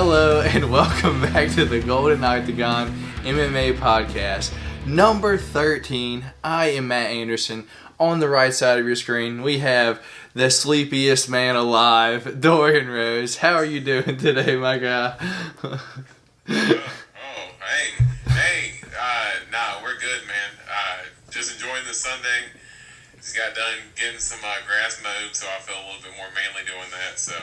Hello and welcome back to the Golden Octagon MMA podcast, number 13. I am Matt Anderson. On the right side of your screen, we have the sleepiest man alive, Dorian Rose. How are you doing today, my guy? Nah, we're good, man. Just enjoying the Sunday. Just got done getting some grass mowed, so I feel a little bit more manly doing that. So,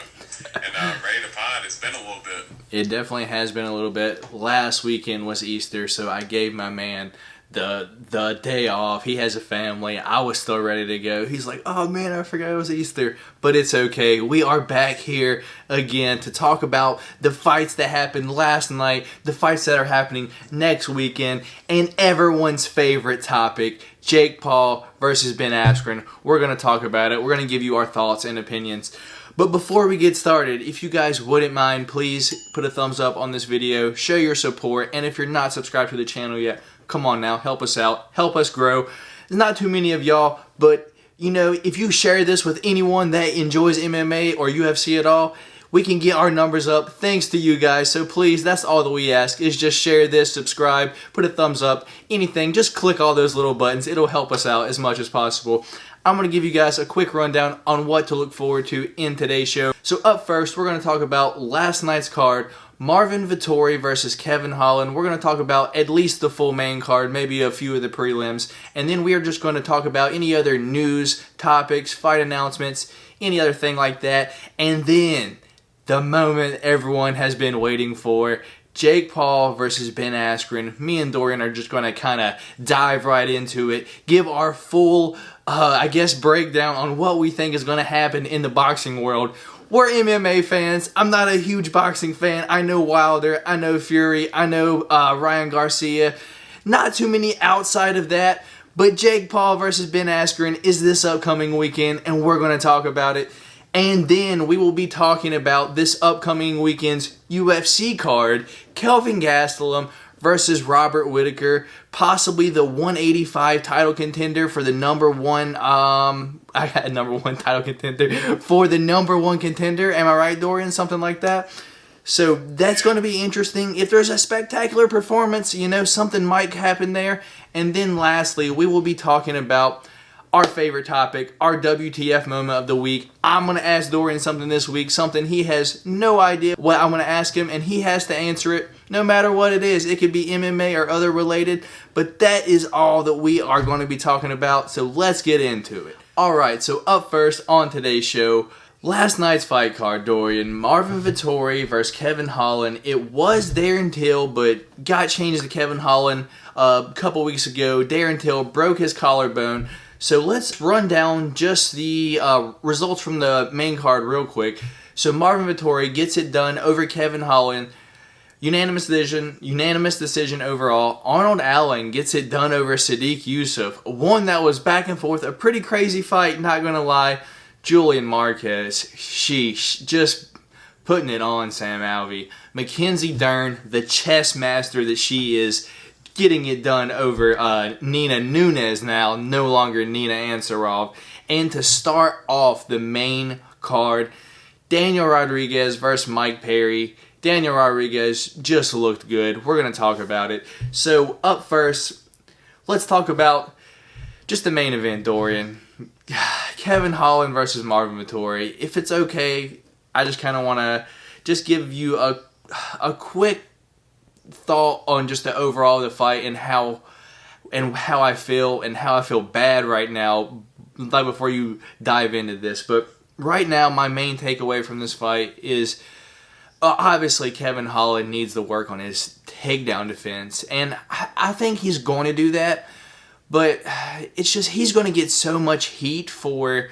and ready to pod. It's been a little bit. It definitely has been a little bit. Last weekend was Easter, so I gave my man the day off. He has a family. I was still ready to go. He's like, oh man, I forgot it was Easter. But it's okay. We are back here again to talk about the fights that happened last night, the fights that are happening next weekend, and everyone's favorite topic, Jake Paul versus Ben Askren. We're going to talk about it. We're going to give you our thoughts and opinions. But before we get started, if you guys wouldn't mind, please put a thumbs up on this video, show your support, and if you're not subscribed to the channel yet, come on now, help us out, help us grow. There's not too many of y'all, but you know, if you share this with anyone that enjoys MMA or UFC at all, we can get our numbers up thanks to you guys. So please, that's all that we ask, is just share this, subscribe, put a thumbs up, anything. Just click all those little buttons. It'll help us out as much as possible. I'm going to give you guys a quick rundown on what to look forward to in today's show. So up first, we're going to talk about last night's card, Marvin Vettori versus Kelvin Holland. We're going to talk about at least the full main card, maybe a few of the prelims, and then we are just going to talk about any other news, topics, fight announcements, any other thing like that. And then the moment everyone has been waiting for, Jake Paul versus Ben Askren. Me and Dorian are just going to kind of dive right into it, give our full, breakdown on what we think is going to happen in the boxing world. We're MMA fans. I'm not a huge boxing fan. I know Wilder, I know Fury, I know Ryan Garcia. Not too many outside of that, but Jake Paul versus Ben Askren is this upcoming weekend, and we're going to talk about it. And then we will be talking about this upcoming weekend's UFC card, Kelvin Gastelum versus Robert Whittaker, possibly the 185 title contender for the number one, title contender for the number one contender. Am I right, Dorian? Something like that. So that's going to be interesting. If there's a spectacular performance, you know, something might happen there. And then lastly, we will be talking about our favorite topic, our WTF moment of the week. I'm going to ask Dorian something this week, something he has no idea what I'm going to ask him, and he has to answer it no matter what it is. It could be MMA or other related, but that is all that we are going to be talking about, so let's get into it. Alright, so up first on today's show, last night's fight card, Dorian. Marvin Vettori versus Kelvin Holland. It was Darren Till, but got changed to Kelvin Holland a couple weeks ago. Darren Till broke his collarbone. So let's run down just the results from the main card real quick. So Marvin Vettori gets it done over Kelvin Holland. Unanimous decision overall. Arnold Allen gets it done over Sadiq Yusuf. One that was back and forth. A pretty crazy fight, not going to lie. Julian Marquez, sheesh, just putting it on Sam Alvey. Mackenzie Dern, the chess master that she is, getting it done over Nina Nunes now, no longer Nina Ansarov. And to start off the main card, Daniel Rodriguez versus Mike Perry. Daniel Rodriguez just looked good. We're going to talk about it. So up first, let's talk about just the main event, Dorian. Kelvin Holland versus Marvin Vettori. If it's okay, I just kind of want to just give you a quick thought on just the overall of the fight and how I feel bad right now, like before you dive into this. But right now, my main takeaway from this fight is obviously Kelvin Holland needs to work on his takedown defense, and I think he's going to do that, but it's just he's going to get so much heat for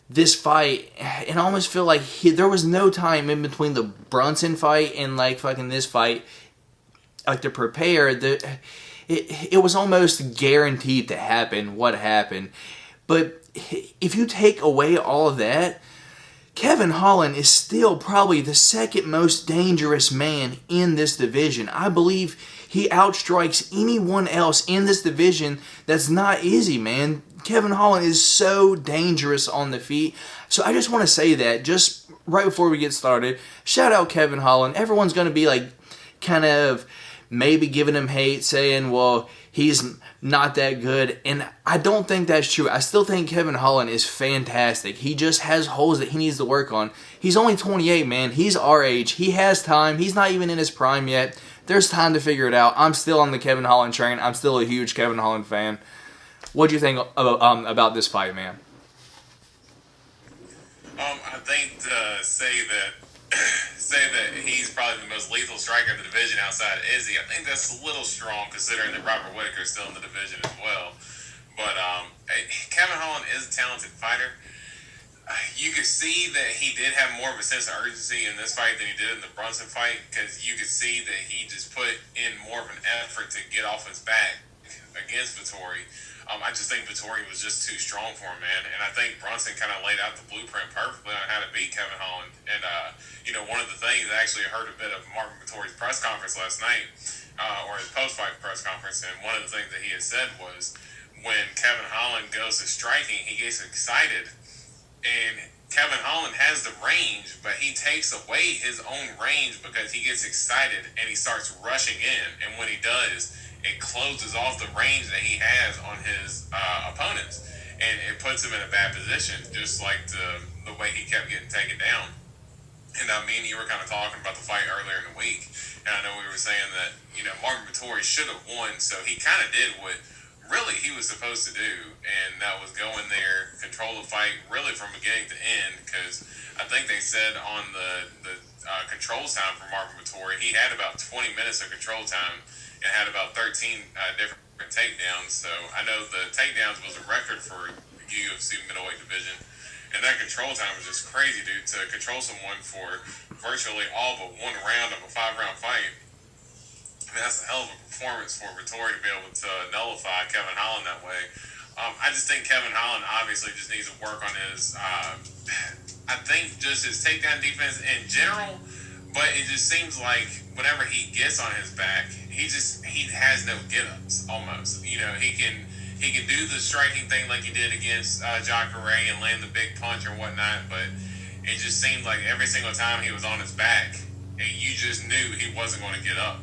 this fight, and I almost feel like there was no time in between the Brunson fight and like fucking this fight, like to prepare. It was almost guaranteed to happen what happened. But if you take away all of that, Kelvin Holland is still probably the second most dangerous man in this division. I believe he outstrikes anyone else in this division. That's not easy, man. Kevin Holland is so dangerous on the feet. So I just want to say that just right before we get started. Shout out Kevin Holland. Everyone's going to be like kind of maybe giving him hate, saying, well, he's not that good. And I don't think that's true. I still think Kevin Holland is fantastic. He just has holes that he needs to work on. He's only 28, man. He's our age. He has time. He's not even in his prime yet. There's time to figure it out. I'm still on the Kevin Holland train. I'm still a huge Kevin Holland fan. What do you think about this fight, man? I think to say that he's probably the most lethal striker in the division outside of Izzy, I think that's a little strong considering that Robert Whittaker is still in the division as well. But Kevin Holland is a talented fighter. You could see that he did have more of a sense of urgency in this fight than he did in the Brunson fight, because you could see that he just put in more of an effort to get off his back against Vettori. I just think Vettori was just too strong for him, man. And I think Brunson kind of laid out the blueprint perfectly on how to beat Kevin Holland. And, one of the things, I actually heard a bit of Marvin Vettori's press conference last night, or his post-fight press conference, and one of the things that he had said was when Kevin Holland goes to striking, he gets excited. And Kevin Holland has the range, but he takes away his own range because he gets excited and he starts rushing in. And when he does, it closes off the range that he has on his opponents, and it puts him in a bad position, just like the way he kept getting taken down. And me and you were kind of talking about the fight earlier in the week, and I know we were saying that Marvin Vettori should have won, so he kind of did what really he was supposed to do, and that was go in there, control the fight really from beginning to end, because I think they said on the control time for Marvin Vettori, he had about 20 minutes of control time and had about 13 different takedowns. So I know the takedowns was a record for UFC middleweight division, and that control time was just crazy, dude, to control someone for virtually all but one round of a 5-round fight. I mean, that's a hell of a performance for Vettori to be able to nullify Kevin Holland that way. I just think Kevin Holland obviously just needs to work on his, I think just his takedown defense in general, but it just seems like whenever he gets on his back, he has no get-ups almost. He can do the striking thing like he did against Jacare and land the big punch or whatnot, but it just seemed like every single time he was on his back, you just knew he wasn't going to get up.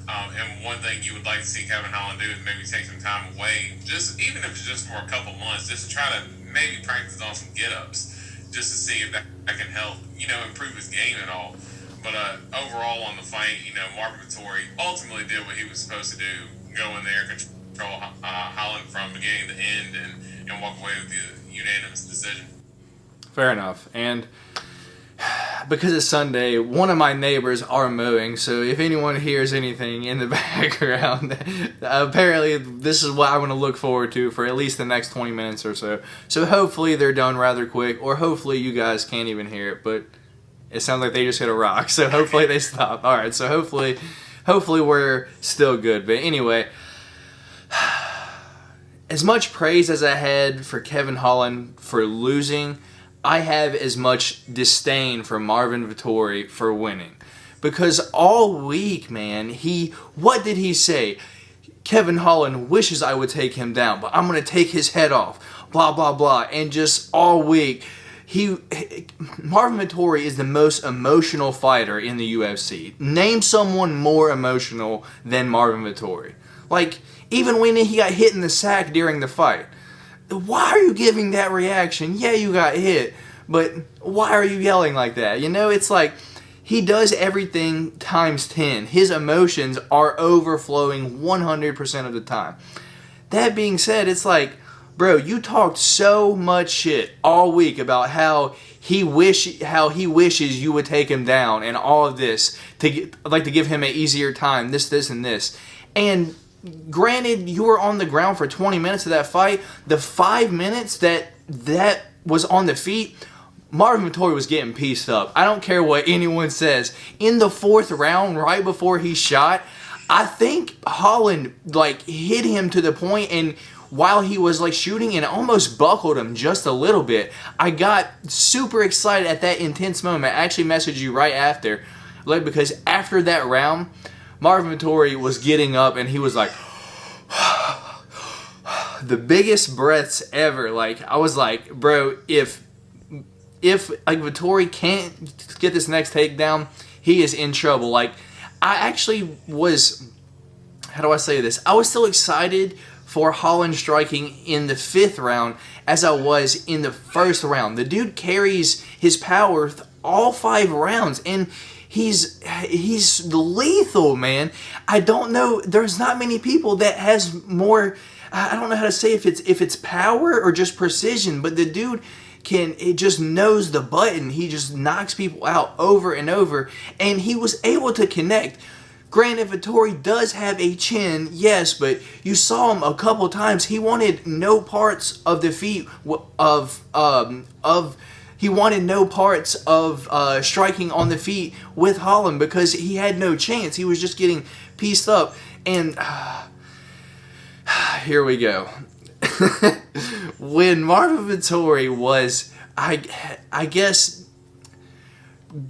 And one thing you would like to see Kevin Holland do is maybe take some time away, just even if it's just for a couple months, just to try to maybe practice on some get-ups, just to see if that can help, improve his game and all. But overall on the fight, Marvin Vettori ultimately did what he was supposed to do, go in there, control Holland from beginning to end, and walk away with the unanimous decision. Fair enough. And because it's Sunday, one of my neighbors are mowing, so if anyone hears anything in the background, apparently this is what I'm going to look forward to for at least the next 20 minutes or so. So hopefully they're done rather quick, or hopefully you guys can't even hear it, but it sounds like they just hit a rock, so hopefully they stop. All right, so hopefully we're still good. But anyway, as much praise as I had for Kevin Holland for losing, I have as much disdain for Marvin Vettori for winning. Because all week, man, what did he say? Kevin Holland wishes I would take him down, but I'm going to take his head off. Blah, blah, blah. And just all week, Marvin Vettori is the most emotional fighter in the UFC. Name someone more emotional than Marvin Vettori. Like, even when he got hit in the sack during the fight. Why are you giving that reaction? Yeah, you got hit, but why are you yelling like that? It's like he does everything times 10. His emotions are overflowing 100% of the time. That being said, it's like, bro, you talked so much shit all week about how he wishes you would take him down and all of this to give him an easier time, this, and this. And granted, you were on the ground for 20 minutes of that fight. The 5 minutes that was on the feet, Marvin Vettori was getting pieced up. I don't care what anyone says. In the 4th round, right before he shot, I think Holland hit him to the point, and while he was shooting, and almost buckled him just a little bit. I got super excited at that intense moment. I actually messaged you right after, because after that round, Marvin Vettori was getting up and he was like, the biggest breaths ever. Like, I was like, bro, if like Vettori can't get this next takedown, he is in trouble. Like, I actually was, how do I say this? I was still excited for Holland striking in the 5th round as I was in the 1st round. The dude carries his power all 5 rounds, and he's lethal, man. I don't know. There's not many people that has more. I don't know how to say if it's power or just precision, but the dude it just knows the button. He just knocks people out over and over, and he was able to connect. Granted, Vettori does have a chin, yes, but you saw him a couple times. He wanted no parts of the feet he wanted no parts of striking on the feet with Holland because he had no chance. He was just getting pieced up, and here we go. When Marvin Vettori was, I guess,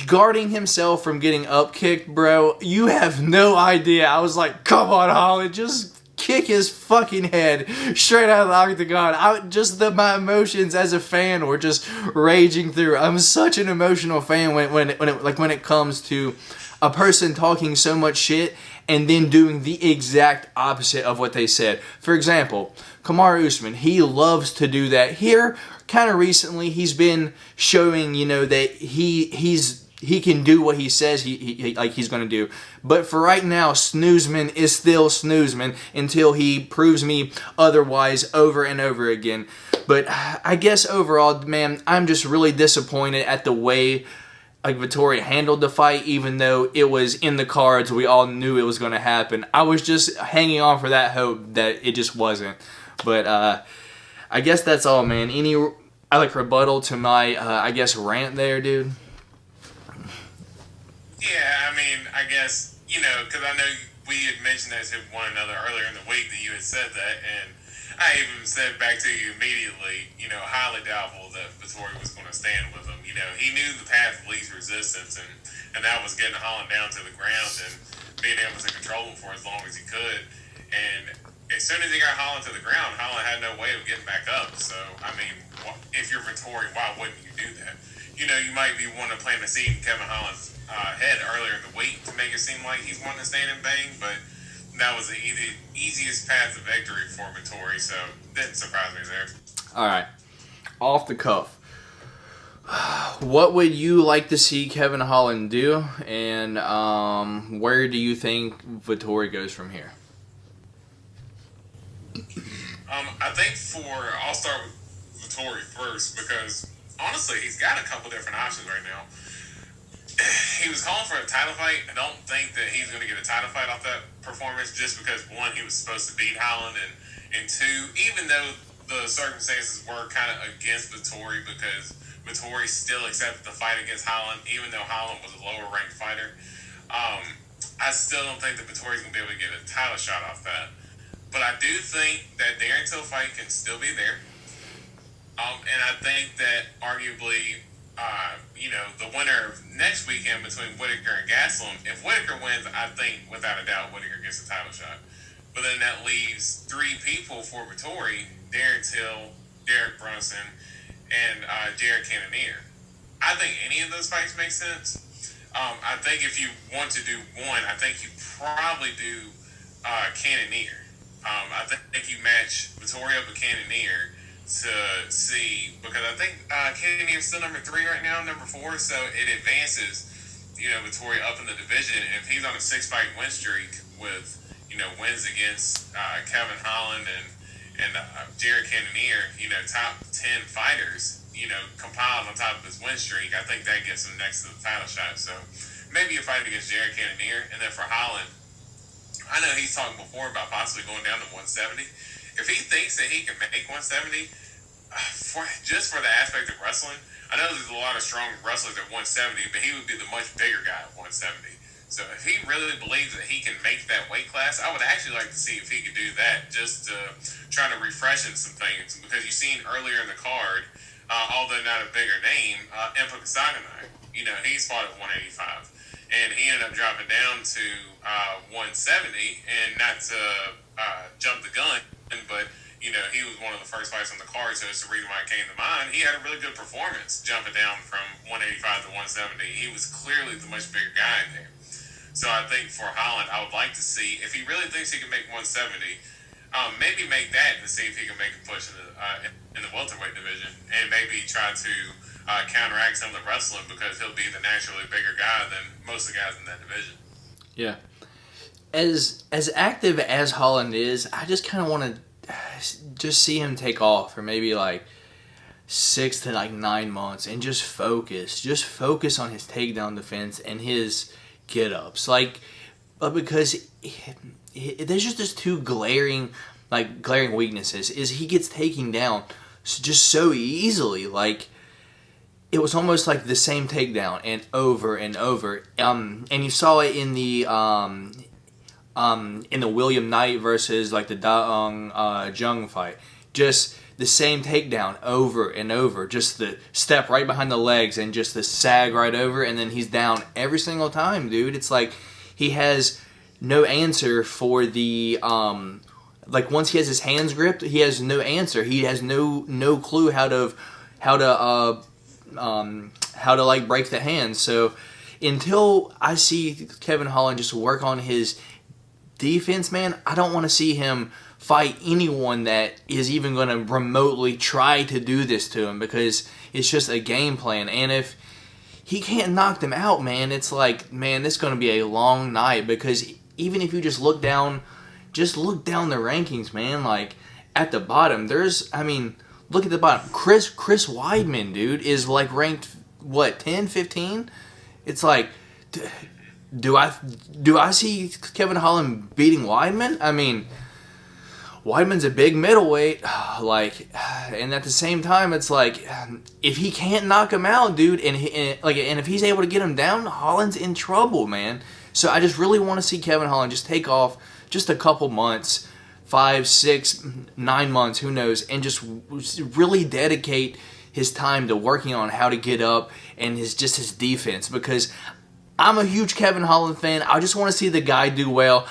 guarding himself from getting up kicked, bro, you have no idea. I was like, come on, Holland, just kick his fucking head straight out of the octagon. My emotions as a fan were just raging through. I'm such an emotional fan when it comes to a person talking so much shit and then doing the exact opposite of what they said. For example, Kamaru Usman, he loves to do that. Here, kind of recently, he's been showing, that he can do what he says he's going to do. But for right now, Snoozman is still Snoozman until he proves me otherwise over and over again. But I guess overall, man, I'm just really disappointed at the way Vettori handled the fight, even though it was in the cards. We all knew it was going to happen. I was just hanging on for that hope that it just wasn't. But I guess that's all, man. Any rebuttal to my rant there, dude? Yeah, I mean, I guess, because I know we had mentioned that to one another earlier in the week that you had said that, and I even said back to you immediately, highly doubtful that Vettori was going to stand with him. He knew the path of least resistance, and that was getting Holland down to the ground and being able to control him for as long as he could. And as soon as he got Holland to the ground, Holland had no way of getting back up. So, I mean, if you're Vettori, why wouldn't you do that? You might be wanting to plant a seed in Kevin Holland's head earlier in the week to make it seem like he's wanting to stand and bang, but that was the easiest path to victory for Vettori, so didn't surprise me there. All right, off the cuff, what would you like to see Kevin Holland do, and where do you think Vettori goes from here? I think I'll start with Vettori first, because honestly, he's got a couple different options right now. He was calling for a title fight. I don't think that he's going to get a title fight off that performance just because, one, he was supposed to beat Holland, and two, even though the circumstances were kind of against Vettori because Vettori still accepted the fight against Holland, even though Holland was a lower-ranked fighter, I still don't think that Vettori's going to be able to get a title shot off that. But I do think that Darren Till fight can still be there. And I think that arguably, the winner of next weekend between Whittaker and Gastelum, if Whittaker wins, I think without a doubt Whittaker gets a title shot. But then that leaves 3 people for Vettori: Darren Till, Derek Brunson, and Jared Cannonier. I think any of those fights make sense. I think if you want to do one, I think you probably do Cannonier. I think you match Vettori up with Cannonier to see, because I think Cannonier is still number 3 right now, number 4, so it advances, Vettori up in the division. And if he's on a 6-fight win streak with, wins against Kevin Holland and Jared Cannonier, top 10 fighters, compiled on top of his win streak, I think that gets him next to the title shot. So maybe a fight against Jared Cannonier. And then for Holland, I know he's talking before about possibly going down to 170. If he thinks that he can make 170, just for the aspect of wrestling, I know there's a lot of strong wrestlers at 170, but he would be the much bigger guy at 170. So if he really believes that he can make that weight class, I would actually like to see if he could do that, just to try to refresh in some things. Because you've seen earlier in the card, although not a bigger name, Octagon, he's fought at 185. And he ended up dropping down to 170, and not to jump the gun, but he was one of the first fights on the card, so it's the reason why it came to mind. He had a really good performance jumping down from 185 to 170. He was clearly the much bigger guy in there. So I think for Holland, I would like to see, if he really thinks he can make 170, maybe make that and see if he can make a push in the welterweight division, and maybe try to counteract some of the wrestling, because he'll be the naturally bigger guy than most of the guys in that division. Yeah. As active as Holland is, I just kind of want to just see him take off for maybe like 6 to 9 months and just focus on his takedown defense and his get-ups. Because there's just this two glaring weaknesses. Is he gets taken down just so easily. Like, it was almost like the same takedown and over and over. And you saw it in the William Knight versus like the Da Jung fight. Just the same takedown over and over. Just the step right behind the legs and just the sag right over, and then he's down every single time, dude. It's like he has no answer for the like, once he has his hands gripped, he has no answer. He has no clue how to like break the hands. So until I see Kevin Holland just work on his defense, man, I don't want to see him fight anyone that is even going to remotely try to do this to him, because it's just a game plan. And if he can't knock them out, man, it's like, man, this is going to be a long night. Because even if you just look down the rankings, man, like at the bottom, look at the bottom. Chris Weidman, dude, is like ranked, what, 10, 15? It's like, do I see Kevin Holland beating Weidman? I mean, Weidman's a big middleweight, like, and at the same time, it's like, if he can't knock him out, dude, and if he's able to get him down, Holland's in trouble, man. So I just really want to see Kevin Holland just take off just a couple months, 5, 6, 9 months, who knows, and just really dedicate his time to working on how to get up and his defense, because I'm a huge Kevin Holland fan. I just want to see the guy do well.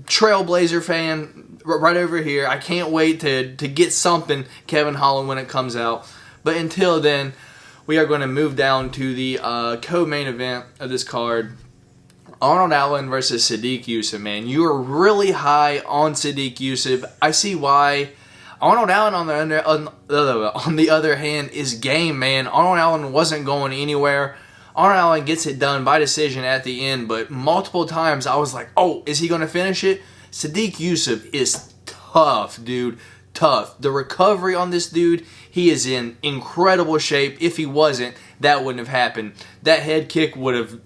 Trailblazer fan right over here. I can't wait to get something Kevin Holland when it comes out. But until then, we are going to move down to the co-main event of this card. Arnold Allen versus Sodiq Yusuff, man. You are really high on Sodiq Yusuff. I see why. Arnold Allen, on the other hand, is game, man. Arnold Allen wasn't going anywhere. Arnold Allen gets it done by decision at the end, but multiple times I was like, oh, is he going to finish it? Sodiq Yusuff is tough, dude. Tough. The recovery on this dude, he is in incredible shape. If he wasn't, that wouldn't have happened. That head kick would have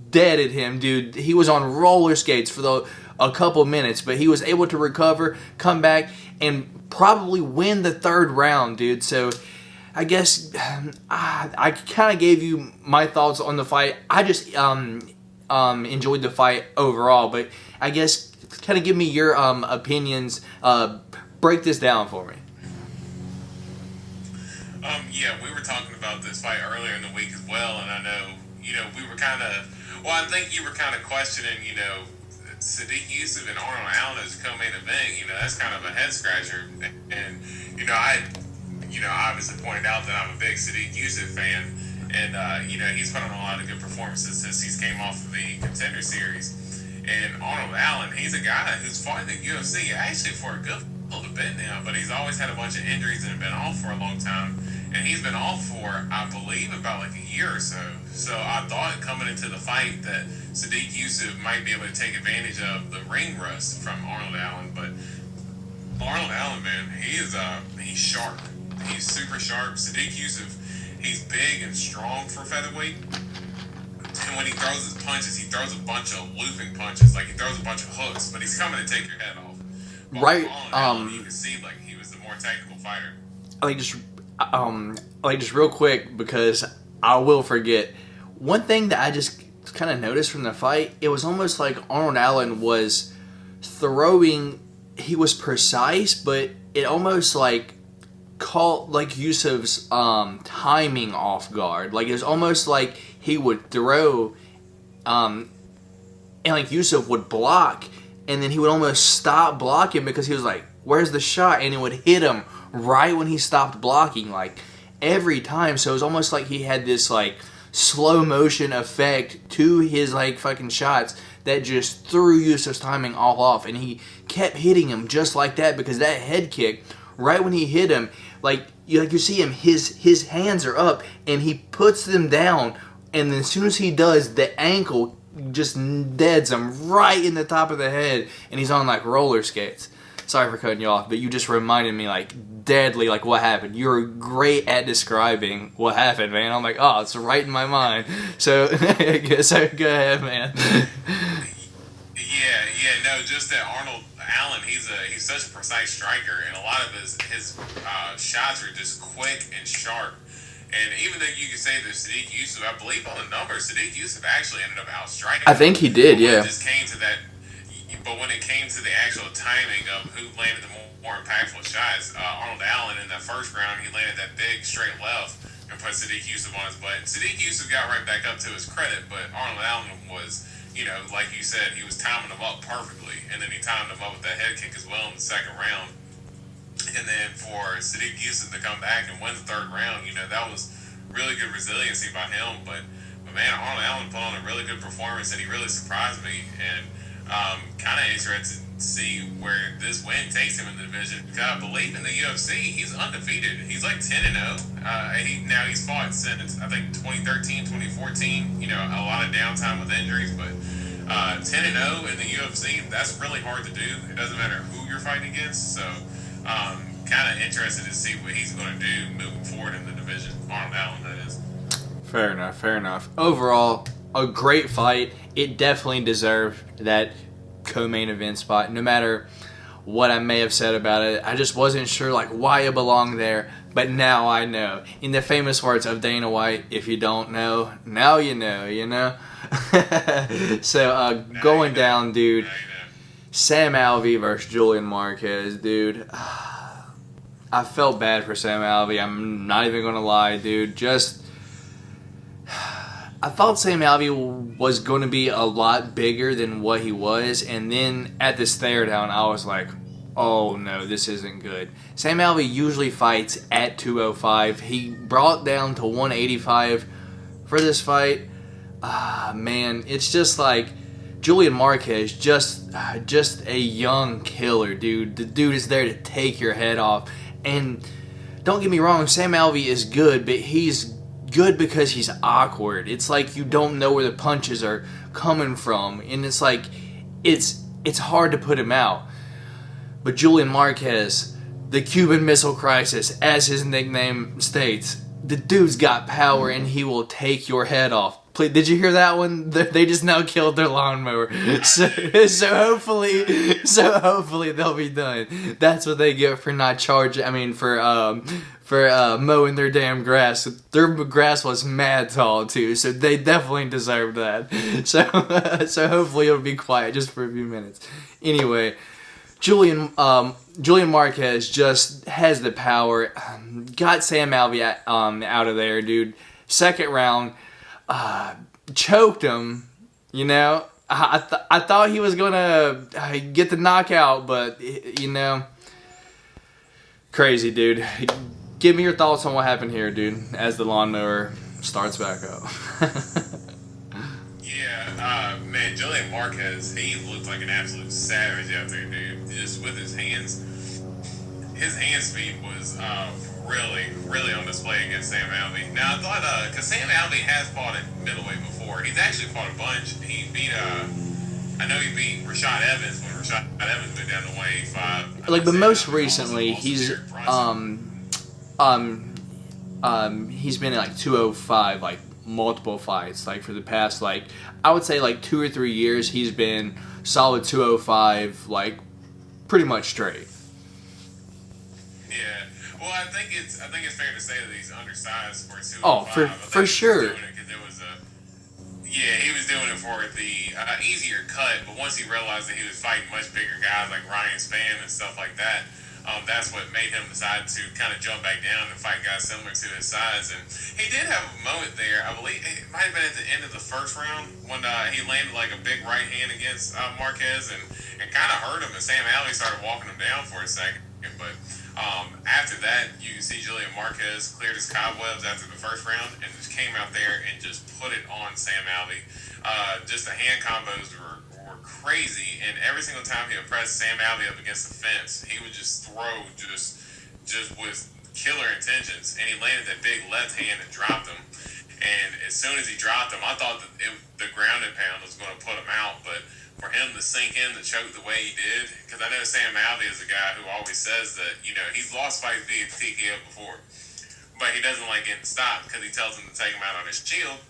deaded him, dude. He was on roller skates for a couple minutes, but he was able to recover, come back, and probably win the third round, dude. So I guess I kind of gave you my thoughts on the fight. I just enjoyed the fight overall, but I guess kind of give me your opinions. Break this down for me. Yeah, we were talking about this fight earlier in the week as well, and I know, we were kind of, I think you were kind of questioning, Sodiq Yusuff and Arnold Allen as a co-main event. That's kind of a head scratcher, and I obviously pointed out that I'm a big Sodiq Yusuff fan, and he's put on a lot of good performances since he's came off of the Contender Series. And Arnold Allen, he's a guy who's fought in the UFC actually for a good little bit now, but he's always had a bunch of injuries and been off for a long time. And he's been off for, I believe, about like a year or so. So I thought coming into the fight that Sodiq Yusuff might be able to take advantage of the ring rust from Arnold Allen. But Arnold Allen, man, he's sharp. He's super sharp. Sodiq Yusuff, he's big and strong for featherweight. And when he throws his punches, he throws a bunch of looping punches. Like, he throws a bunch of hooks, but he's coming to take your head off. But right. Allen, you can see, like, he was the more tactical fighter. Just real quick, because I will forget. One thing that I just kind of noticed from the fight, it was almost like Arnold Allen was throwing, he was precise, but it almost like caught like Yusuff's timing off guard. Like, it was almost like he would throw and like Yusuff would block, and then he would almost stop blocking because he was like, where's the shot? And it would hit him right when he stopped blocking, like, every time. So it was almost like he had this, like, slow motion effect to his, like, fucking shots that just threw Yusuf's timing all off. And he kept hitting him just like that, because that head kick, right when he hit him, like you see him, his hands are up, and he puts them down, and then as soon as he does, the ankle just deads him right in the top of the head, and he's on, like, roller skates. Sorry for cutting you off, but you just reminded me, like, deadly, like, what happened. You're great at describing what happened, man. I'm like, oh, it's right in my mind. So, go ahead, man. No, just that Arnold Allen, he's such a precise striker, and a lot of his shots are just quick and sharp. And even though you can say that Sadiq Yusuf, I believe on the numbers, Sadiq Yusuf actually ended up outstriking him. I think he did, yeah. It just came to that. But when it came to the actual timing of who landed the more impactful shots, Arnold Allen in that first round, he landed that big straight left and put Sadiq Yusuf on his butt. And Sadiq Yusuf got right back up to his credit, but Arnold Allen was, like you said, he was timing him up perfectly. And then he timed him up with that head kick as well in the second round. And then for Sadiq Yusuf to come back and win the third round, that was really good resiliency by him. But man, Arnold Allen put on a really good performance, and he really surprised me. And kind of interested to see where this win takes him in the division. Because I believe in the UFC, he's undefeated. He's like 10-0. Now he's fought since, I think, 2013, 2014. A lot of downtime with injuries, but 10-0 in the UFC, that's really hard to do. It doesn't matter who you're fighting against. So kind of interested to see what he's going to do moving forward in the division. Arnold Allen, that is. Fair enough. Overall, a great fight. It definitely deserved that co-main event spot. No matter what I may have said about it, I just wasn't sure, like, why it belonged there. But now I know. In the famous words of Dana White, if you don't know, now you know, So, going down, dude. Sam Alvey versus Julian Marquez, dude. I felt bad for Sam Alvey. I'm not even going to lie, dude. I thought Sam Alvey was going to be a lot bigger than what he was. And then at the stare down, I was like, oh no, this isn't good. Sam Alvey usually fights at 205. He brought down to 185 for this fight. Man, it's just like Julian Marquez, just a young killer, dude. The dude is there to take your head off. And don't get me wrong, Sam Alvey is good, but he's good because he's awkward. It's like you don't know where the punches are coming from, and it's like it's hard to put him out. But Julian Marquez, the Cuban Missile Crisis, as his nickname states, the dude's got power and he will take your head off. Did you hear that one? They just now killed their lawnmower. So hopefully they'll be done. That's what they get for not charging. I mean, for mowing their damn grass. Their grass was mad tall too, so they definitely deserved that. So hopefully it'll be quiet just for a few minutes. Anyway, Julian Marquez just has the power. Got Sam Alvey out of there, dude. Second round. Choked him, I thought he was gonna get the knockout, but crazy, dude. Give me your thoughts on what happened here, dude, as the lawnmower starts back up. Man, Julian Marquez, he looked like an absolute savage out there, dude. Just with his hands. His hand speed was really on display against Sam Alvey. Now, I thought, because Sam Alvey has fought at middleweight before. He's actually fought a bunch. He beat, I know he beat Rashad Evans when Rashad Evans went down to 185. But most recently, he's been at 205, multiple fights. For the past, I would say 2 or 3 years, he's been solid 205, pretty much straight. Yeah. Well, I think it's fair to say that he's undersized for 205. Oh, for sure. He was doing it for the easier cut, but once he realized that he was fighting much bigger guys like Ryan Spann and stuff like that, that's what made him decide to kind of jump back down and fight guys similar to his size. And he did have a moment there, I believe it might have been at the end of the first round when he landed like a big right hand against Marquez and kind of hurt him. And Sam Alvey started walking him down for a second. But after that, you can see Julian Marquez cleared his cobwebs after the first round and just came out there and just put it on Sam Alvey. Just the hand combos were crazy, and every single time he would press Sam Alvey up against the fence, he would just throw just with killer intentions, and he landed that big left hand and dropped him. And as soon as he dropped him, I thought that the grounded pound was going to put him out, but for him to sink in the choke the way he did, because I know Sam Alvey is a guy who always says that, he's lost fights via TGO before, but he doesn't like getting stopped because he tells him to take him out on his shield.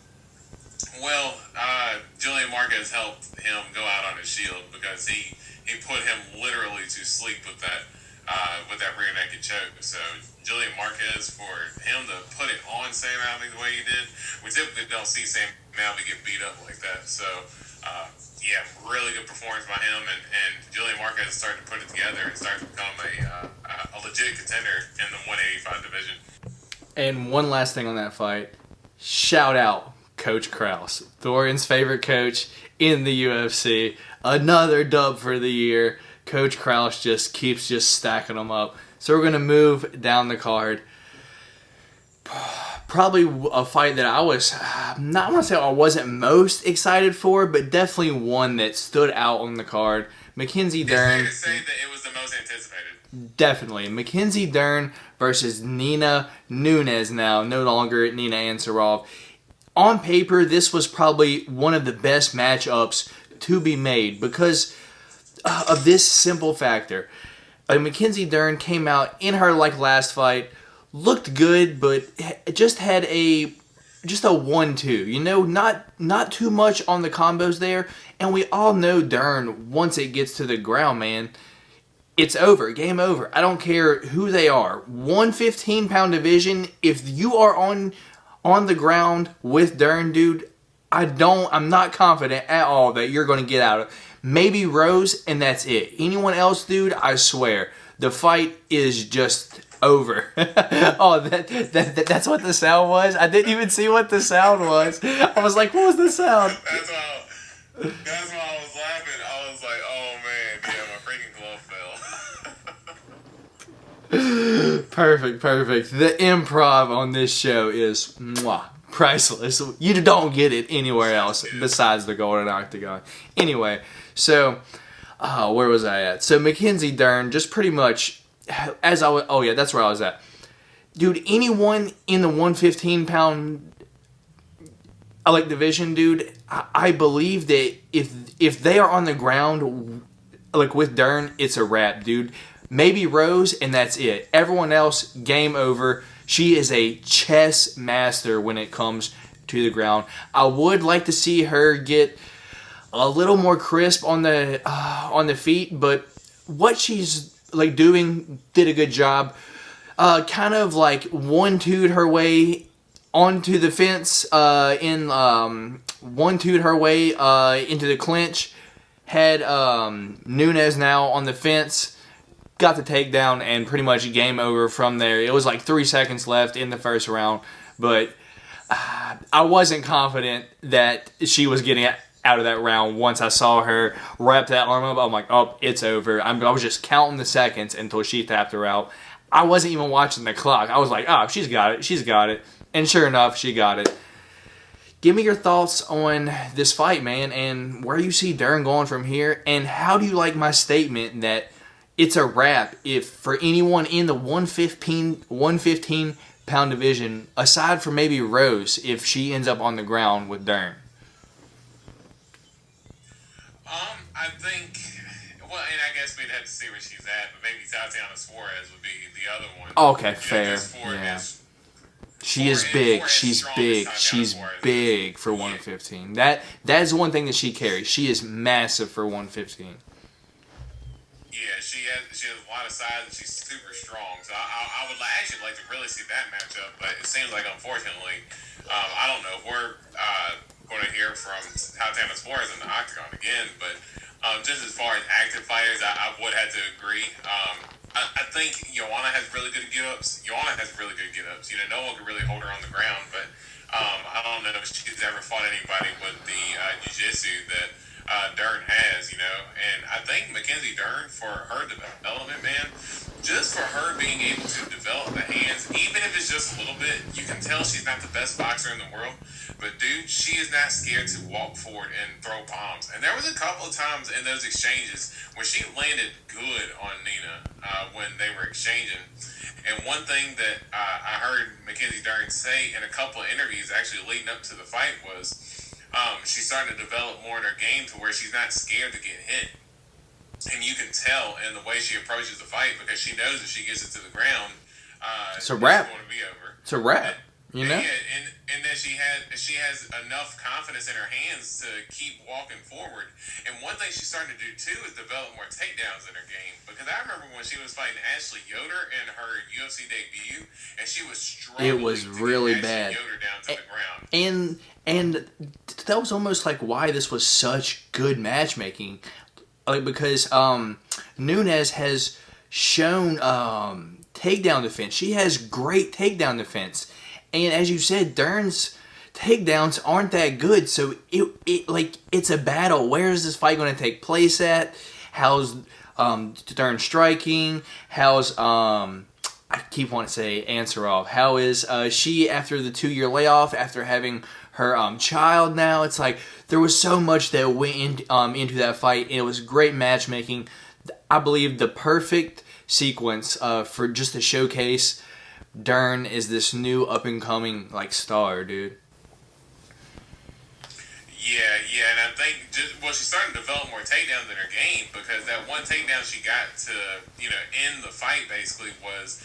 Well, Julian Marquez helped him go out on his shield because he put him literally to sleep with that rear naked choke. So Julian Marquez, for him to put it on Sam Alvey the way he did, we typically don't see Sam Alvey get beat up like that. So really good performance by him, and Julian Marquez started to put it together and started to become a legit contender in the 185 division. And one last thing on that fight, shout out Coach Krause, Thorian's favorite coach in the UFC. Another dub for the year. Coach Krause just keeps stacking them up. So we're going to move down the card. Probably a fight that I was, not want to say I wasn't most excited for, but definitely one that stood out on the card. Mackenzie Dern. It's fair to say that it was the most anticipated. Definitely. Mackenzie Dern versus Nina Nunes now, no longer Nina Ansaroff. On paper, this was probably one of the best matchups to be made because of this simple factor. Mackenzie Dern came out in her last fight, looked good, but just had a 1-2. Not too much on the combos there, and we all know Dern, once it gets to the ground, man, it's over. Game over. I don't care who they are. 115-pound division, if you are on the ground with Dern, dude, I'm not confident at all that you're going to get out of it. Maybe Rose, and that's it. Anyone else, dude, I swear, the fight is just over. Oh, that's what the sound was? I didn't even see what the sound was. I was like, what was the sound? That's why I was laughing. I was like, oh man, yeah, my freaking glove fell. Perfect. The improv on this show is priceless. You don't get it anywhere else besides the Golden Octagon. Anyway, so where was I at? So Mackenzie Dern, just pretty much as I was. Oh yeah, that's where I was at. Dude, anyone in the 115-pound division, dude, I believe that if they are on the ground with Dern, it's a wrap, dude. Maybe Rose, and that's it. Everyone else, game over. She is a chess master when it comes to the ground. I would like to see her get a little more crisp on the feet, but what she's doing, did a good job. Kind of 1-2'd her way onto the fence, 1-2'd her way into the clinch. Had Nunes now on the fence. Got the takedown and pretty much game over from there. It was 3 seconds left in the first round, but I wasn't confident that she was getting out of that round once I saw her wrap that arm up. I'm like, oh, it's over. I was just counting the seconds until she tapped her out. I wasn't even watching the clock. I was like, oh, she's got it. And sure enough, she got it. Give me your thoughts on this fight, man, and where you see Dern going from here, and how do you like my statement that it's a wrap if for anyone in the 115-pound division, aside from maybe Rose, if she ends up on the ground with Dern? I think, and I guess we'd have to see where she's at, but maybe Tatiana Suarez would be the other one. Okay, fair. Yeah. She is big. She's big. She's big for 115. That is one thing that she carries. She is massive for 115. Yeah, she has a lot of size and she's super strong. So I would actually like to really see that matchup, but it seems like unfortunately, I don't know if we're going to hear from Tatiana Suarez in the Octagon again, but just as far far as active fighters, I would have to agree. I think Joanna has really good get-ups. Joanna has really good get-ups. No one can really hold her on the ground, but I don't know if she's ever fought anybody with the jiu-jitsu that Dern has, And I think Mackenzie Dern, for her development, man, just for her being able to develop the hands, even if it's just a little bit, you can tell she's not the best boxer in the world, but dude, she is not scared to walk forward and throw bombs. And there was a couple of times in those exchanges where she landed good on Nina when they were exchanging. And one thing that I heard Mackenzie Dern say in a couple of interviews actually leading up to the fight was she's starting to develop more in her game to where she's not scared to get hit. And you can tell in the way she approaches the fight because she knows if she gets it to the ground, it's a wrap. It's going to be over. It's a wrap. Yeah, and then she has enough confidence in her hands to keep walking forward. And one thing she's starting to do too is develop more takedowns in her game. Because I remember when she was fighting Ashley Yoder in her UFC debut, and she was struggling. It was really bad. Yoder down to the ground. And that was almost like why this was such good matchmaking, because Nunes has shown takedown defense. She has great takedown defense. And as you said, Dern's takedowns aren't that good, so it's a battle. Where is this fight going to take place at? How's Dern striking? How's I keep wanting to say Ansarov. How is she after the 2-year layoff? After having her child now, it's like there was so much that went into that fight, and it was great matchmaking. I believe the perfect sequence for just to showcase Dern is this new up-and-coming, star, dude. Yeah, and I think she's starting to develop more takedowns in her game because that one takedown she got to, end the fight basically was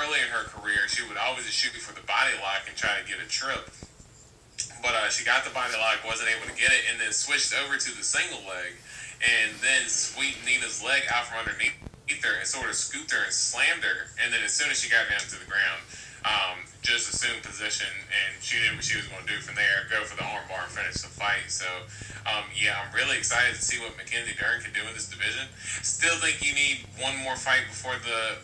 early in her career. She would always just shoot for the body lock and try to get a trip. But she got the body lock, wasn't able to get it, and then switched over to the single leg and then sweeped Nina's leg out from underneath her and sort of scooped her and slammed her. And then as soon as she got down to the ground, just assumed position, and she did what she was going to do from there, go for the armbar and finish the fight. So, I'm really excited to see what Mackenzie Dern can do in this division. Still think you need one more fight before the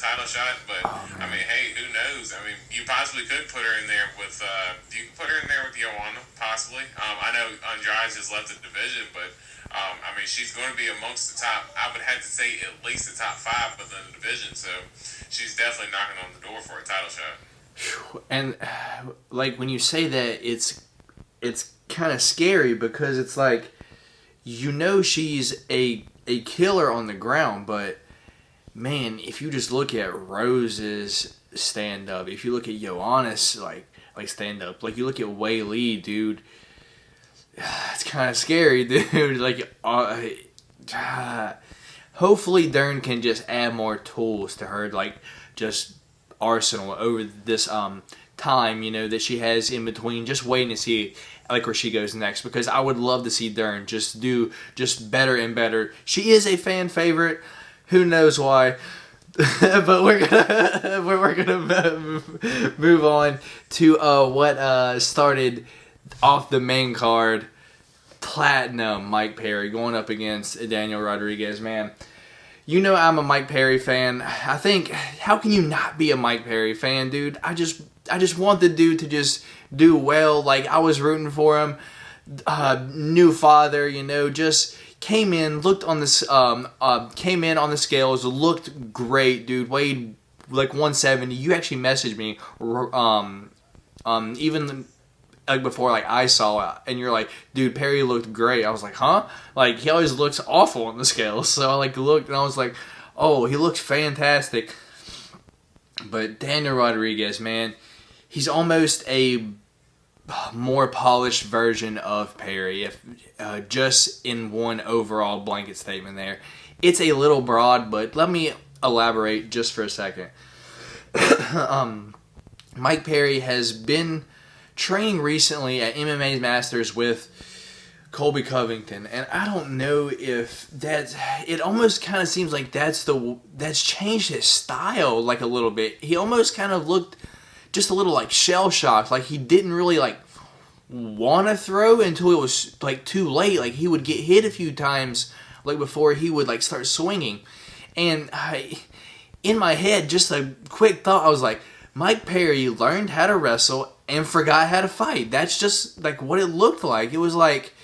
title shot, but I mean, hey, who knows? I mean, you possibly could put her in there with Joanna, possibly. I know Andrade just left the division, but she's going to be amongst the top. I would have to say at least the top 5 within the division. So she's definitely knocking on the door for a title shot. And when you say that, it's kind of scary because it's she's a killer on the ground, but man, if you just look at Rose's stand up, if you look at Joanna's stand up, you look at Wei Lee, dude. It's kind of scary, dude. Hopefully Dern can just add more tools to her, just arsenal over this time, that she has in between. Just waiting to see where she goes next, because I would love to see Dern just do better and better. She is a fan favorite. Who knows why? But we're gonna move on to what started off the main card. Platinum Mike Perry going up against Daniel Rodriguez. Man, I'm a Mike Perry fan. I think, how can you not be a Mike Perry fan, dude? I just want the dude to just do well. I was rooting for him. New father, just came in, looked on this, came in on the scales, looked great, dude. Weighed 170. You actually messaged me, even before I saw it, and you're like, dude, Perry looked great. I was like, huh? He always looks awful on the scales. So I looked and I was like, oh, he looks fantastic. But Daniel Rodriguez, man, he's almost a more polished version of Perry, if just in one overall blanket statement there. It's a little broad, but let me elaborate just for a second. Mike Perry has been training recently at MMA Masters with Colby Covington, and I don't know if it almost kind of seems like that's changed his style a little bit. He almost kind of looked just a little shell shocked, he didn't really want to throw until it was too late. He would get hit a few times like before he would like start swinging. And in my head, just a quick thought, I was like, Mike Perry learned how to wrestle and forgot how to fight. That's just like what it looked like. It was like,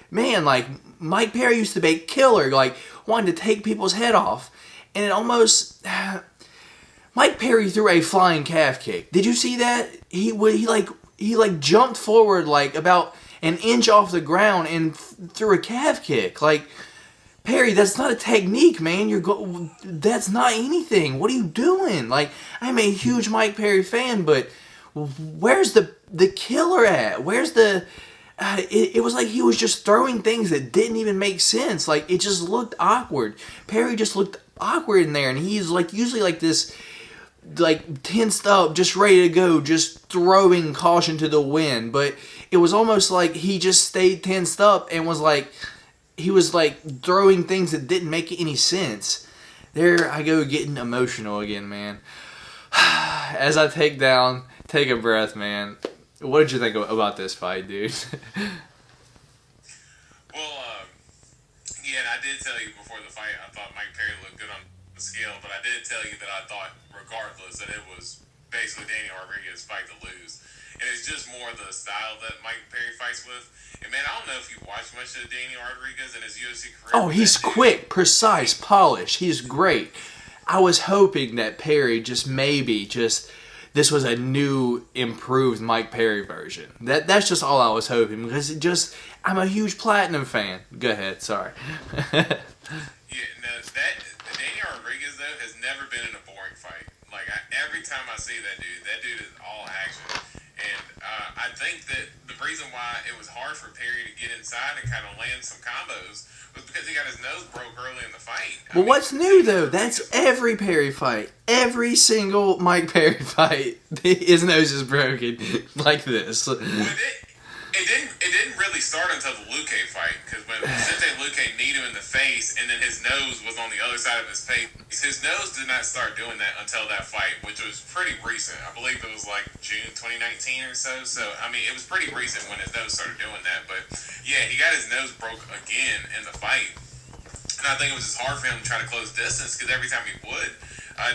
man, like Mike Perry used to be a killer, like wanting to take people's head off. And it almost, Mike Perry threw a flying calf kick. Did you see that? He jumped forward like about an inch off the ground and threw a calf kick. Like, Perry, that's not a technique, man. That's not anything. What are you doing? Like, I'm a huge Mike Perry fan, but where's the killer at? Where's the... it was like he was just throwing things that didn't even make sense. Like, it just looked awkward. Perry just looked awkward in there, and he's like usually like this, like tensed up, just ready to go, just throwing caution to the wind. But it was almost like he just stayed tensed up and was like... He was like throwing things that didn't make any sense. There I go getting emotional again, man. As I take a breath, man. What did you think about this fight, dude? Well, yeah, and I did tell you before the fight, I thought Mike Perry looked good on the scale, but I did tell you that I thought, regardless, that it was basically Daniel Rodriguez's fight to lose. And it's just more the style that Mike Perry fights with. And man, I don't know if you watched much of Daniel Rodriguez in his UFC career. Oh, he's quick, precise, polished. He's great. I was hoping that Perry this was a new, improved Mike Perry version. That's just all I was hoping, because I'm a huge Platinum fan. Go ahead, sorry. Yeah, no, Daniel Rodriguez though has never been in a boring fight. Like every time I see that dude is all action. And I think that the reason why it was hard for Perry to get inside and kind of land some combos was because he got his nose broke early in the fight. Well, what's new, though? That's every Perry fight. Every single Mike Perry fight, his nose is broken like this. Well, it didn't really start until the Luque fight, because when Vicente Luque kneed him in the face and then his nose was on the other side of his face, his nose did not start doing that until that fight, which was pretty recent. I believe it was like June 2019 or so. So, I mean, it was pretty recent when his nose started doing that. But, yeah, he got his nose broke again in the fight. And I think it was just hard for him to try to close distance, because every time he would,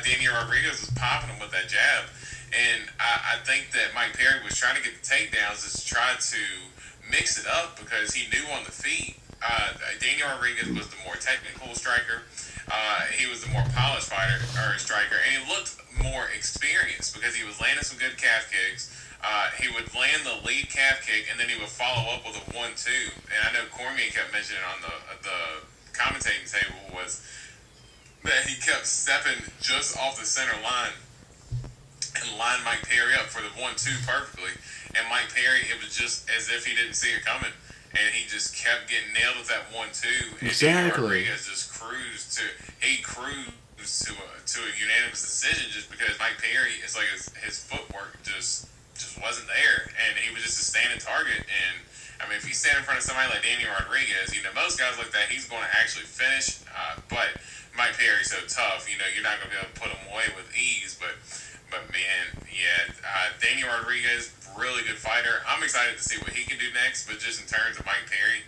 Daniel Rodriguez was popping him with that jab. And I think that Mike Perry was trying to get the takedowns to try to mix it up, because he knew on the feet Daniel Rodriguez was the more technical striker. He was the more polished striker, and he looked more experienced because he was landing some good calf kicks. He would land the lead calf kick, and then he would follow up with a 1-2. And I know Cormier kept mentioning on the commentating table was that he kept stepping just off the center line and lined Mike Perry up for the 1-2 perfectly. And Mike Perry, it was just as if he didn't see it coming. And he just kept getting nailed with that 1-2. And exactly. Rodriguez just cruised to a unanimous decision, just because Mike Perry, it's like his footwork just wasn't there. And he was just a standing target. And, I mean, if you stand in front of somebody like Daniel Rodriguez, most guys like that, he's going to actually finish. But Mike Perry's so tough, you're not going to be able to put him away with ease. But man, yeah, Daniel Rodriguez, really good fighter. I'm excited to see what he can do next. But just in terms of Mike Perry,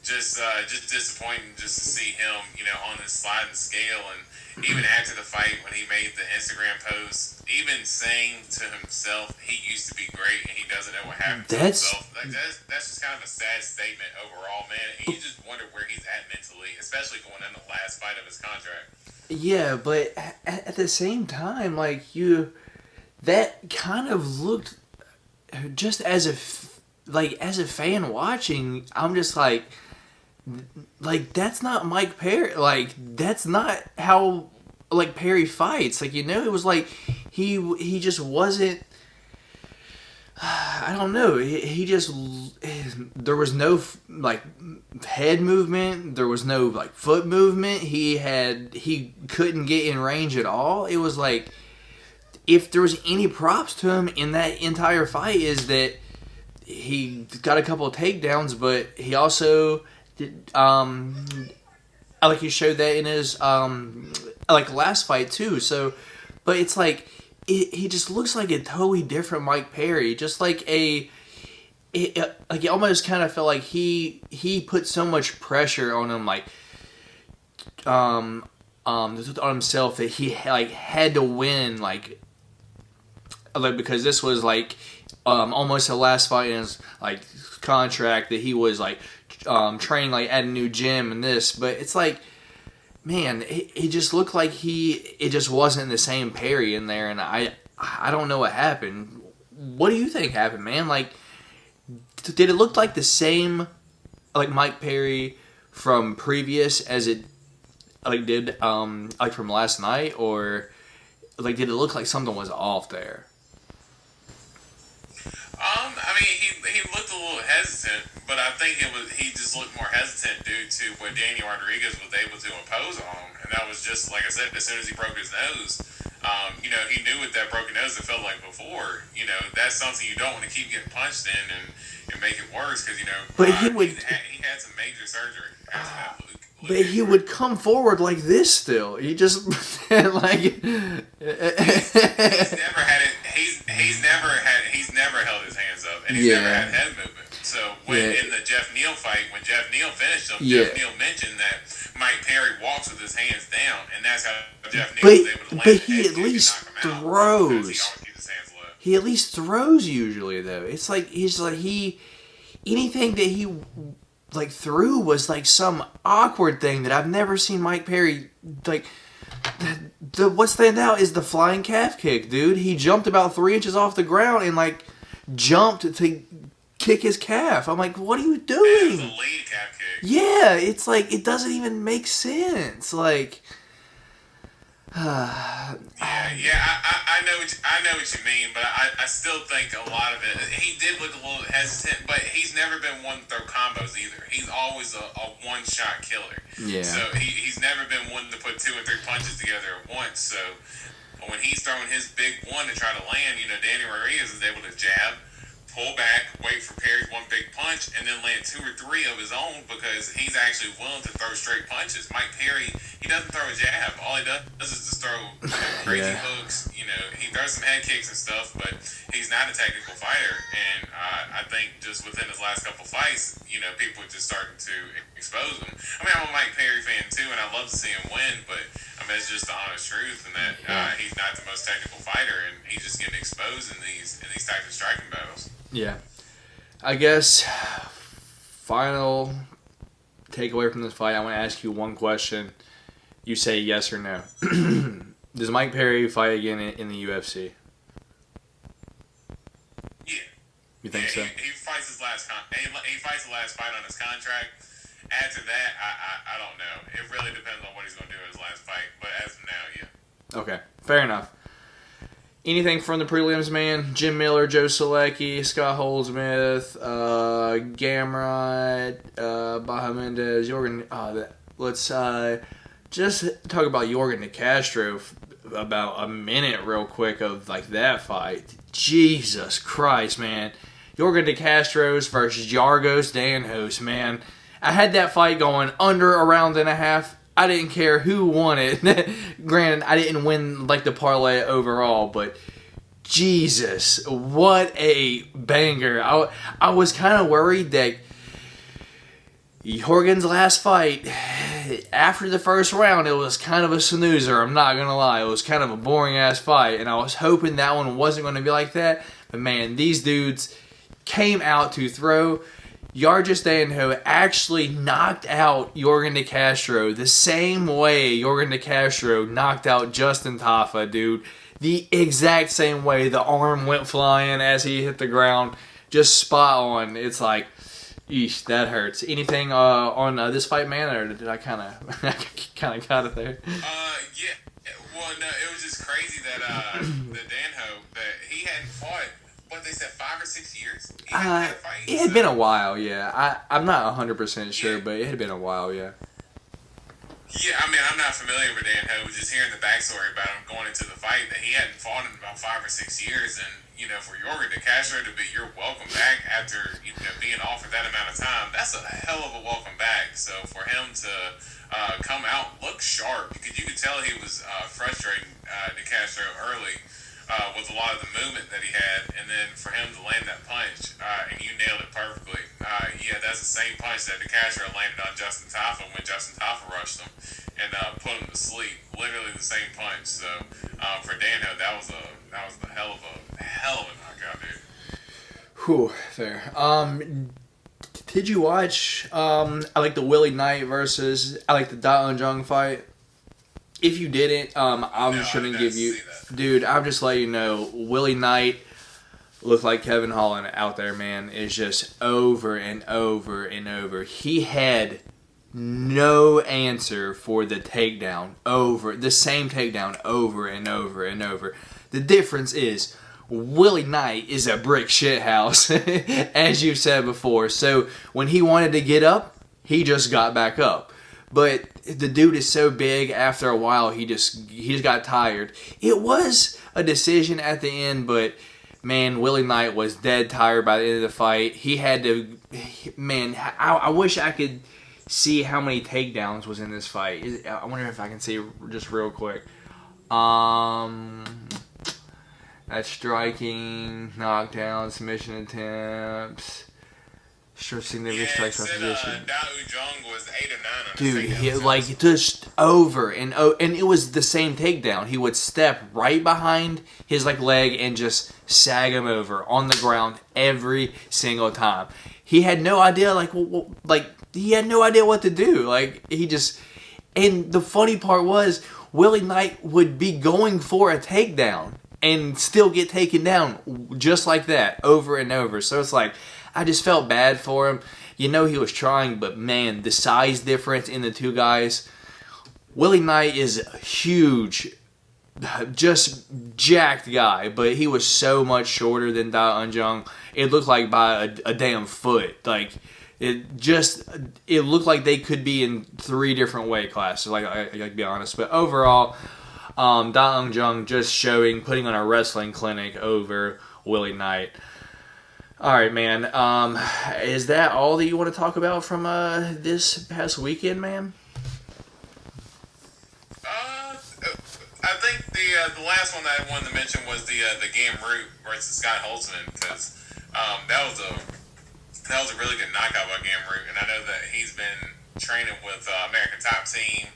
just disappointing just to see him, on this sliding scale. And even after the fight, when he made the Instagram post, even saying to himself he used to be great and he doesn't know what happened to himself. That's just kind of a sad statement overall, man. And you just wonder where he's at mentally, especially going in the last fight of his contract. Yeah, but at the same time, that kind of looked, just as a fan watching, I'm just like that's not Mike Perry. Like, that's not how Perry fights. It was like he just wasn't. I don't know. He just, there was no head movement. There was no foot movement. He couldn't get in range at all. It was like, if there was any props to him in that entire fight, is that he got a couple of takedowns, but he also did, he showed that in his last fight too. So, but it's like, he just looks like a totally different Mike Perry. Just it almost kind of felt like he put so much pressure on him. on himself that he like had to win because this was like almost the last fight in his like contract that he was like training like at a new gym and this, but it's like, man, it just looked like it just wasn't the same Perry in there, and I don't know what happened. What do you think happened, man? Like, did it look like the same like Mike Perry from previous as it like did like from last night, or like did it look like something was off there? I mean, he looked a little hesitant, but I think he just looked more hesitant due to what Daniel Rodriguez was able to impose on him, and that was just like I said. As soon as he broke his nose, he knew what that broken nose it felt like before. That's something you don't want to keep getting punched in and make it worse because But he had some major surgery after that. But he would come forward like this still. He just like he's never held his hands up, and he's never had head movement. So in the Jeff Neal fight, when Jeff Neal finished him, Jeff Neal mentioned that Mike Perry walks with his hands down, and that's how Jeff Neal was able to land. But he at least throws. He at least throws usually though. It's like anything that he like threw was like some awkward thing that I've never seen Mike Perry like. What stands out is the flying calf kick, dude. He jumped about 3 inches off the ground and like jumped to kick his calf. I'm like, what are you doing? It was a lead calf kick. Yeah, it's like it doesn't even make sense. Like, I know what you mean, but I still think a lot of it. He did look a little hesitant, but he's never been one to throw combos either. He's always a one-shot killer. Yeah. So he's never been one to put 2 or 3 punches together at once. So when he's throwing his big one to try to land, Danny Rodriguez is able to jab, pull back, wait for Perry's one big punch, and then land 2 or 3 of his own because he's actually willing to throw straight punches. Mike Perry, he doesn't throw a jab. All he does is just throw crazy hooks. He throws some head kicks and stuff, but he's not a technical fighter. And I think just within his last couple fights, people are just starting to expose him. I mean, I'm a Mike Perry fan too, and I love to see him win, but I mean, it's just the honest truth, and that he's not the most technical fighter, and he's just getting exposed in these types of striking battles. Yeah. I guess final takeaway from this fight, I want to ask you one question. You say yes or no. Does Mike Perry fight again in the UFC? Yeah. You think so? He fights his last he fights the last fight on his contract. After that, I don't know. It really depends on what he's going to do in his last fight. But as of now, yeah. Okay. Fair enough. Anything from the prelims, man? Jim Miller, Joe Selecki, Scott Holdsmith, Gamrot, Baja Mendez, Jorgen. Let's just talk about Jorgen De Castro about a minute real quick of like that fight. Jesus Christ, man. Jorgen De Castro's versus Yargos Danhos, man. I had that fight going under a round and a half. I didn't care who won it. Granted, I didn't win like the parlay overall, but Jesus, what a banger. I was kind of worried that Jorgen's last fight, after the first round, it was kind of a snoozer. I'm not going to lie. It was kind of a boring-ass fight, and I was hoping that one wasn't going to be like that. But, man, these dudes came out to throw. Yargos Danho actually knocked out Jorgen De Castro the same way Jorgen De Castro knocked out Justin Tafa, dude. The exact same way. The arm went flying as he hit the ground. Just spot on. It's like, eesh, that hurts. Anything on this fight, man, or did I kind of got it there? Yeah. Well, no, it was just crazy that the Danho, that he hadn't fought. What they said, 5 or 6 years? It had been a while, yeah. I'm not 100% sure, but it had been a while, yeah. Yeah, I mean, I'm not familiar with Danho. Just hearing the backstory about him going into the fight, that he hadn't fought in about 5 or 6 years, and for Jorgen De Castro to be your welcome back after being off for that amount of time, that's a hell of a welcome back. So for him to come out, look sharp, because you could tell he was frustrating De Castro early. With a lot of the movement that he had, and then for him to land that punch, and you nailed it perfectly. Yeah, that's the same punch that De Castro landed on Justin Tafa when Justin Tafa rushed him. and put him to sleep. Literally the same punch. So for Danho, that was a hell of a knockout, dude. Whew, fair. Did you watch I like the Willie Knight versus I like the Da Un Jung fight? If you didn't, I'm just gonna give you, dude. I'm just letting you know, Willie Knight looked like Kevin Holland out there, man. Is just over and over and over. He had no answer for the takedown, the same takedown over and over and over. The difference is Willie Knight is a brick shit house, as you've said before. So when he wanted to get up, he just got back up. But the dude is so big, after a while he just got tired. It was a decision at the end, but man, Willie Knight was dead tired by the end of the fight. He had to, man, I wish I could see how many takedowns was in this fight. I wonder if I can see just real quick. That's striking, knockdown, submission attempts, significant strikes by position. Da Un Jung was 8 or 9 on Dude, he, takedowns. like, just over and it was the same takedown. He would step right behind his leg and just sag him over on the ground every single time. He had no idea, he had no idea what to do. And the funny part was, Willie Knight would be going for a takedown and still get taken down just like that over and over. So it's like, I just felt bad for him. He was trying, but man, the size difference in the two guys. Willie Knight is a huge, just jacked guy, but he was so much shorter than Da Un Jung. It looked like by a damn foot. It looked like they could be in 3 different weight classes. I to be honest, but overall, Da Un Jung just putting on a wrestling clinic over Willie Knight. All right, man. Is that all that you want to talk about from this past weekend, man? I think the last one that I wanted to mention was the Gamrot versus Scott Holtzman, because that was a really good knockout by Gamrot, and I know that he's been training with American Top Team.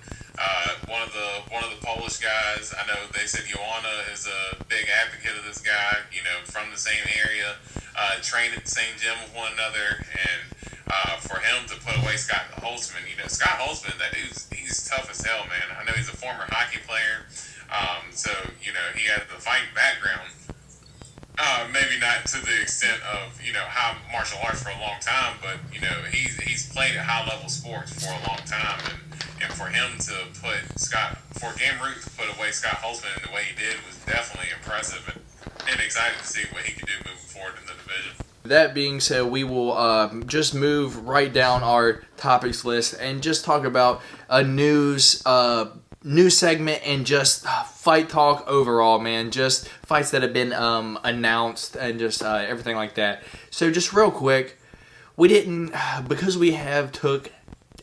One of the Polish guys. I know they said Joanna is a big advocate of this guy. From the same area, trained at the same gym with one another, and for him to put away Scott Holtzman, Scott Holtzman, that dude's he's tough as hell, man. I know he's a former hockey player, so he has the fighting background. Maybe not to the extent of high martial arts for a long time, but he's played at high level sports for a long time, and for him to for Gamrot to put away Scott Holtzman in the way he did was definitely impressive, and excited to see what he can do moving forward in the division. That being said, we will just move right down our topics list and just talk about a news segment and just fight talk overall, man. Just fights that have been announced and just everything like that. So just real quick, we didn't, because we have took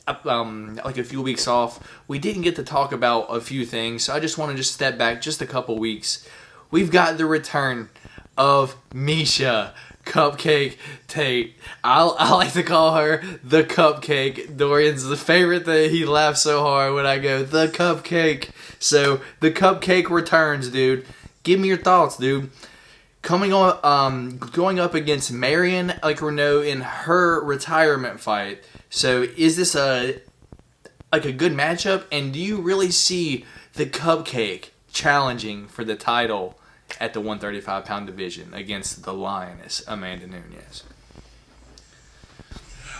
a few weeks off, we didn't get to talk about a few things. So I just want to just step back just a couple weeks. We've got the return of Miesha Cupcake Tate. I like to call her the Cupcake. Dorian's the favorite thing. He laughs so hard when I go, the Cupcake. So, the Cupcake returns, dude. Give me your thoughts, dude. Going up against Marion Renault in her retirement fight. So, is this a good matchup? And do you really see the Cupcake challenging for the title at the 135-pound division against the Lioness, Amanda Nunes?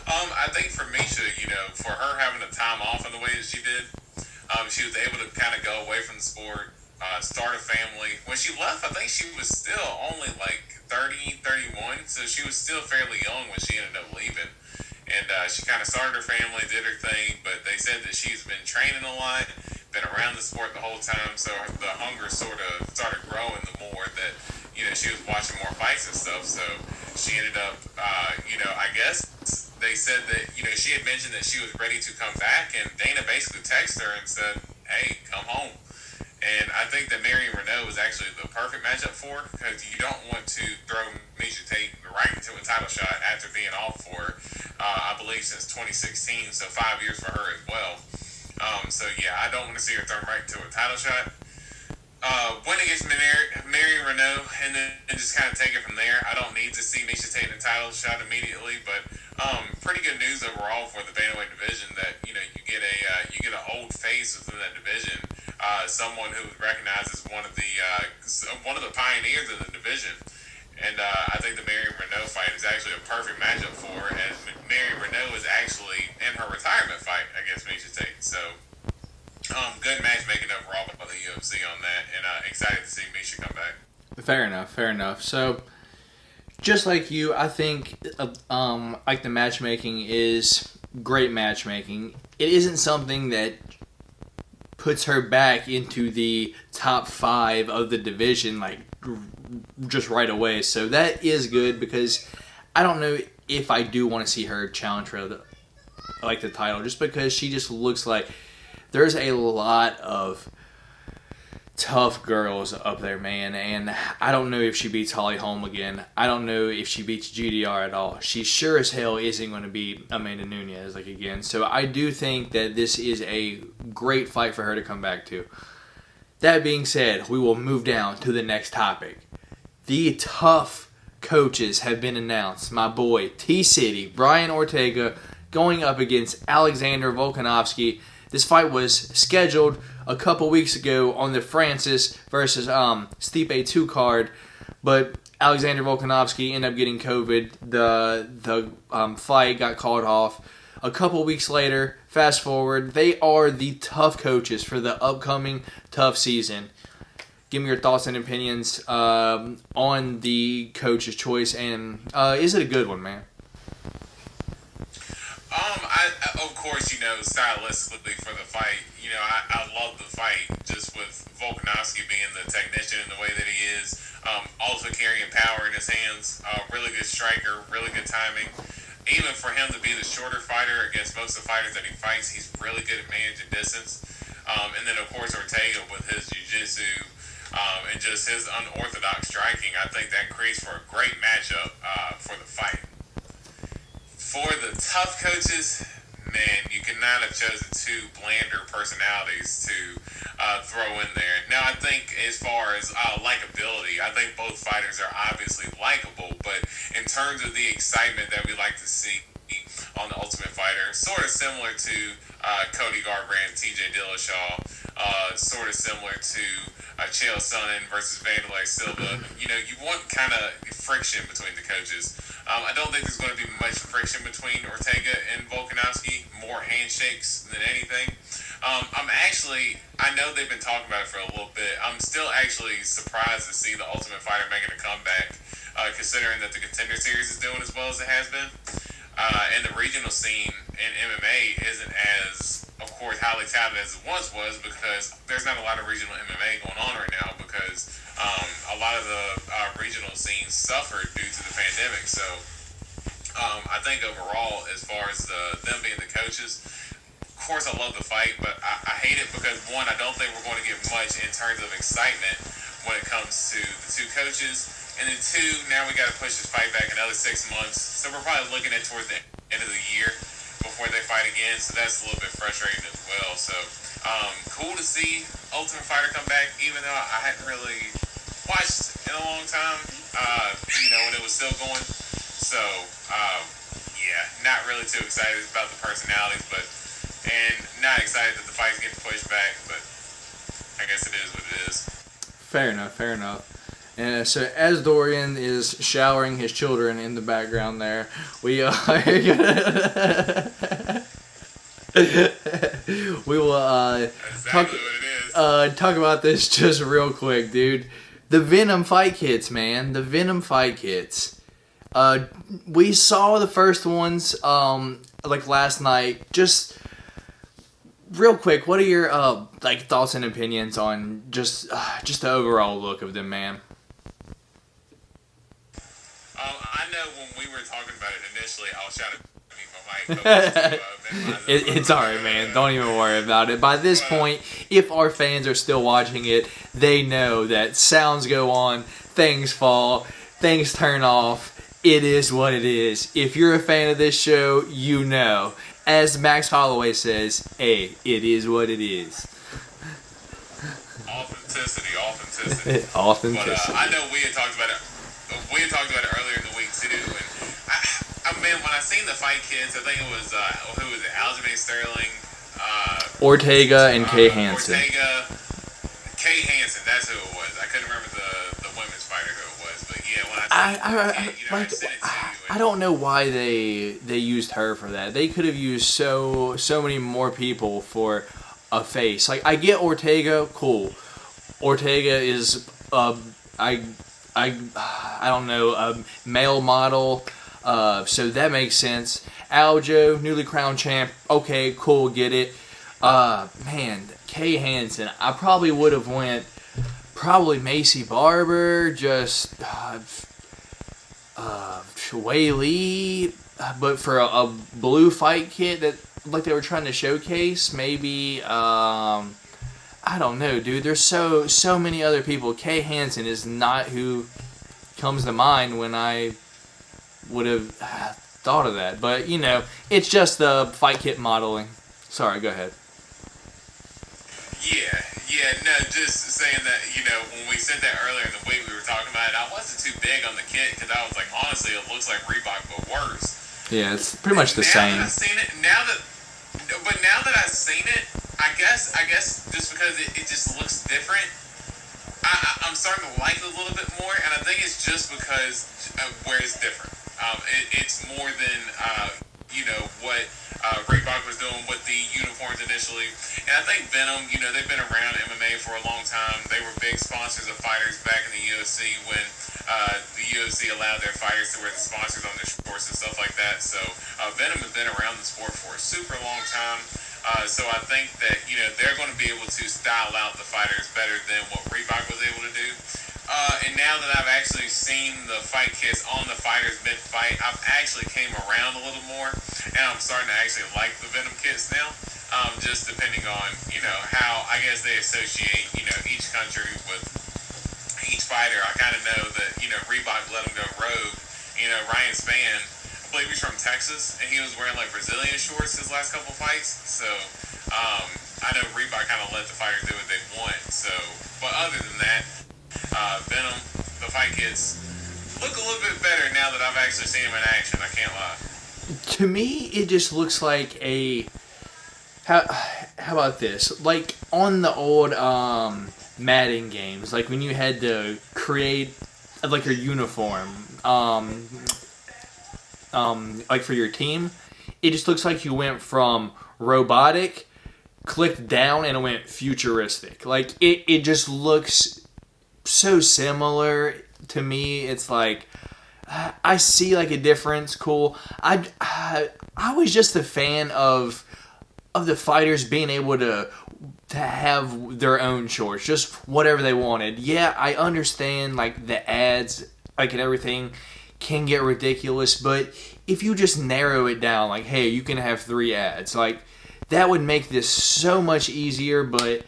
I think for Miesha, for her having the time off in the way that she did, she was able to kind of go away from the sport, start a family. When she left, I think she was still only 30, 31, so she was still fairly young when she ended up leaving. And she kind of started her family, did her thing, but they said that she's been training a lot, been around the sport the whole time, so the hunger sort of started growing the more that, she was watching more fights and stuff. So she ended up, I guess they said that, she had mentioned that she was ready to come back, and Dana basically texted her and said, hey, come home. And I think that Marion Renault was actually the perfect matchup for her, because you don't want to throw Miesha Tate right into a title shot after being off for, I believe, since 2016, so 5 years for her as well. So yeah, I don't want to see her thrown right into a title shot. Win against Mary Renault, and then just kind of take it from there. I don't need to see Misha taking a title shot immediately, but pretty good news overall for the bantamweight division. That you get an old face within that division, someone who is recognized as one of the pioneers of the division. And I think the Mary Renault fight is actually a perfect matchup for her, as Mary Renault is actually in her retirement fight against Misha Tate. So. Good matchmaking overall by the UFC on that, and excited to see Misha come back. Fair enough. So, just like you, I think like the matchmaking is great matchmaking. It isn't something that puts her back into the top 5 of the division like just right away. So that is good, because I don't know if I do want to see her challenge for the title, just because she just looks like. There's a lot of tough girls up there, man, and I don't know if she beats Holly Holm again. I don't know if she beats GDR at all. She sure as hell isn't going to beat Amanda Nunes again. So I do think that this is a great fight for her to come back to. That being said, we will move down to the next topic. The tough coaches have been announced. My boy T-City, Brian Ortega, going up against Alexander Volkanovski. This fight was scheduled a couple weeks ago on the Francis versus Stipe 2 card, but Alexander Volkanovski ended up getting COVID. The fight got called off. A couple weeks later, fast forward, they are the tough coaches for the upcoming tough season. Give me your thoughts and opinions on the coach's choice, and is it a good one, man? Of course, stylistically for the fight, I love the fight just with Volkanovski being the technician in the way that he is, also carrying power in his hands, really good striker, really good timing. Even for him to be the shorter fighter against most of the fighters that he fights, he's really good at managing distance. And then, of course, Ortega with his jiu-jitsu and just his unorthodox striking, I think that creates for a great matchup for the fight. For the tough coaches, man, you could not have chosen 2 blander personalities to throw in there. Now, I think as far as likability, I think both fighters are obviously likable, but in terms of the excitement that we like to see on the Ultimate Fighter, sort of similar to Cody Garbrandt, TJ Dillashaw, sort of similar to Chael Sonnen versus Wanderlei Silva. You want kind of friction between the coaches. I don't think there's going to be much friction between Ortega and Volkanovski, more handshakes than anything. I know they've been talking about it for a little bit. I'm still actually surprised to see the Ultimate Fighter making a comeback, considering that the Contender Series is doing as well as it has been. And the regional scene in MMA isn't as, of course, highly touted as it once was, because there's not a lot of regional MMA going on right now, because a lot of the regional scenes suffered due to the pandemic. So I think overall, as far as them being the coaches, of course I love the fight, but I hate it because, one, I don't think we're going to get much in terms of excitement when it comes to the 2 coaches. And then 2, now we got to push this fight back another 6 months. So we're probably looking at towards the end of the year before they fight again. So that's a little bit frustrating as well. So cool to see Ultimate Fighter come back, even though I hadn't really watched in a long time, when it was still going. So, not really too excited about the personalities, and not excited that the fight's getting pushed back, but I guess it is what it is. Fair enough. And so as Dorian is showering his children in the background there, we will talk about this just real quick, dude. The Venom fight kits, man. The Venom fight kits. We saw the first ones last night. Just real quick, what are your thoughts and opinions on just the overall look of them, man? I know when we were talking about it initially, I was trying to mute my mic. It's alright, man. Don't even worry about it. By this point, if our fans are still watching it, they know that sounds go on, things fall, things turn off. It is what it is. If you're a fan of this show, you know. as Max Holloway says, hey, it is what it is. Authenticity. Authenticity. But I know we had talked about it. We had talked about it earlier in the week too. And man, when I seen the fight kids, I think it was who was it? Aljamain Sterling, Ortega and Kay Hansen. Kay Hansen. That's who it was. I couldn't remember the women's fighter who it was, but yeah, when I don't know why they used her for that. They could have used so many more people for a face. Like, I get Ortega, cool. Ortega is I don't know, a male model, so that makes sense. Aljo, newly crowned champ, okay, cool, get it. Man, Kay Hansen, I probably would have went Macy Barber, just Wei Lee, but for a blue fight kit that like they were trying to showcase, maybe I don't know, dude. There's so many other people. Kay Hansen is not who comes to mind when I would have thought of that. But, you know, it's just the fight kit modeling. Sorry, go ahead. Yeah, no, just saying that, you know, when we said that earlier in the week, we were talking about it, I wasn't too big on the kit because I was like, honestly, it looks like Reebok, but worse. Yeah, it's pretty much the same. Now that I've seen it, I guess just because it just looks different, I'm starting to like it a little bit more, and I think it's just because where it's different. It's more than you know what Reebok was doing with the uniforms initially, and I think Venom, you know, they've been around MMA for a long time. They were big sponsors of fighters back in the UFC when the UFC allowed their fighters to wear the sponsors on their shorts and stuff like that. So Venom has been around the sport for a super long time. So I think that, you know, they're going to be able to style out the fighters better than what Reebok was able to do. And now that I've actually seen the fight kits on the fighters mid-fight, I've actually came around a little more, and I'm starting to actually like the Venom kits now. Just depending on, you know, how I guess they associate, you know, each country with each fighter. I kind of know that, you know, Reebok let them go rogue. You know, Ryan Spann, I believe he's from Texas, and he was wearing like Brazilian shorts his last couple fights. So I know Reebok kind of let the fighters do what they want. So, but other than that, Venom, the fight kits look a little bit better now that I've actually seen them in action. I can't lie. To me, it just looks like a. How about this? Like on the old Madden games, like when you had to create like your uniform, like for your team, it just looks like you went from robotic, clicked down, and it went futuristic. Like it just looks so similar to me. It's like I see like a difference. Cool. I was just a fan of the fighters being able to have their own shorts, just whatever they wanted. Yeah, I understand like the ads, like and everything can get ridiculous, but if you just narrow it down, like, hey, you can have 3 ads, like that would make this so much easier. But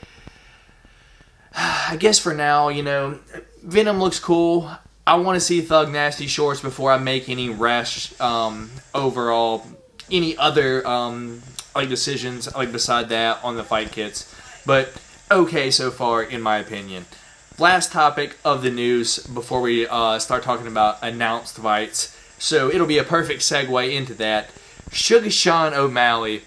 I guess for now, you know, Venom looks cool. I want to see Thug Nasty shorts before I make any rash overall, any other like decisions like beside that on the fight kits. But okay so far in my opinion. Last topic of the news before we start talking about announced fights. So it'll be a perfect segue into that. Sugar Sean O'Malley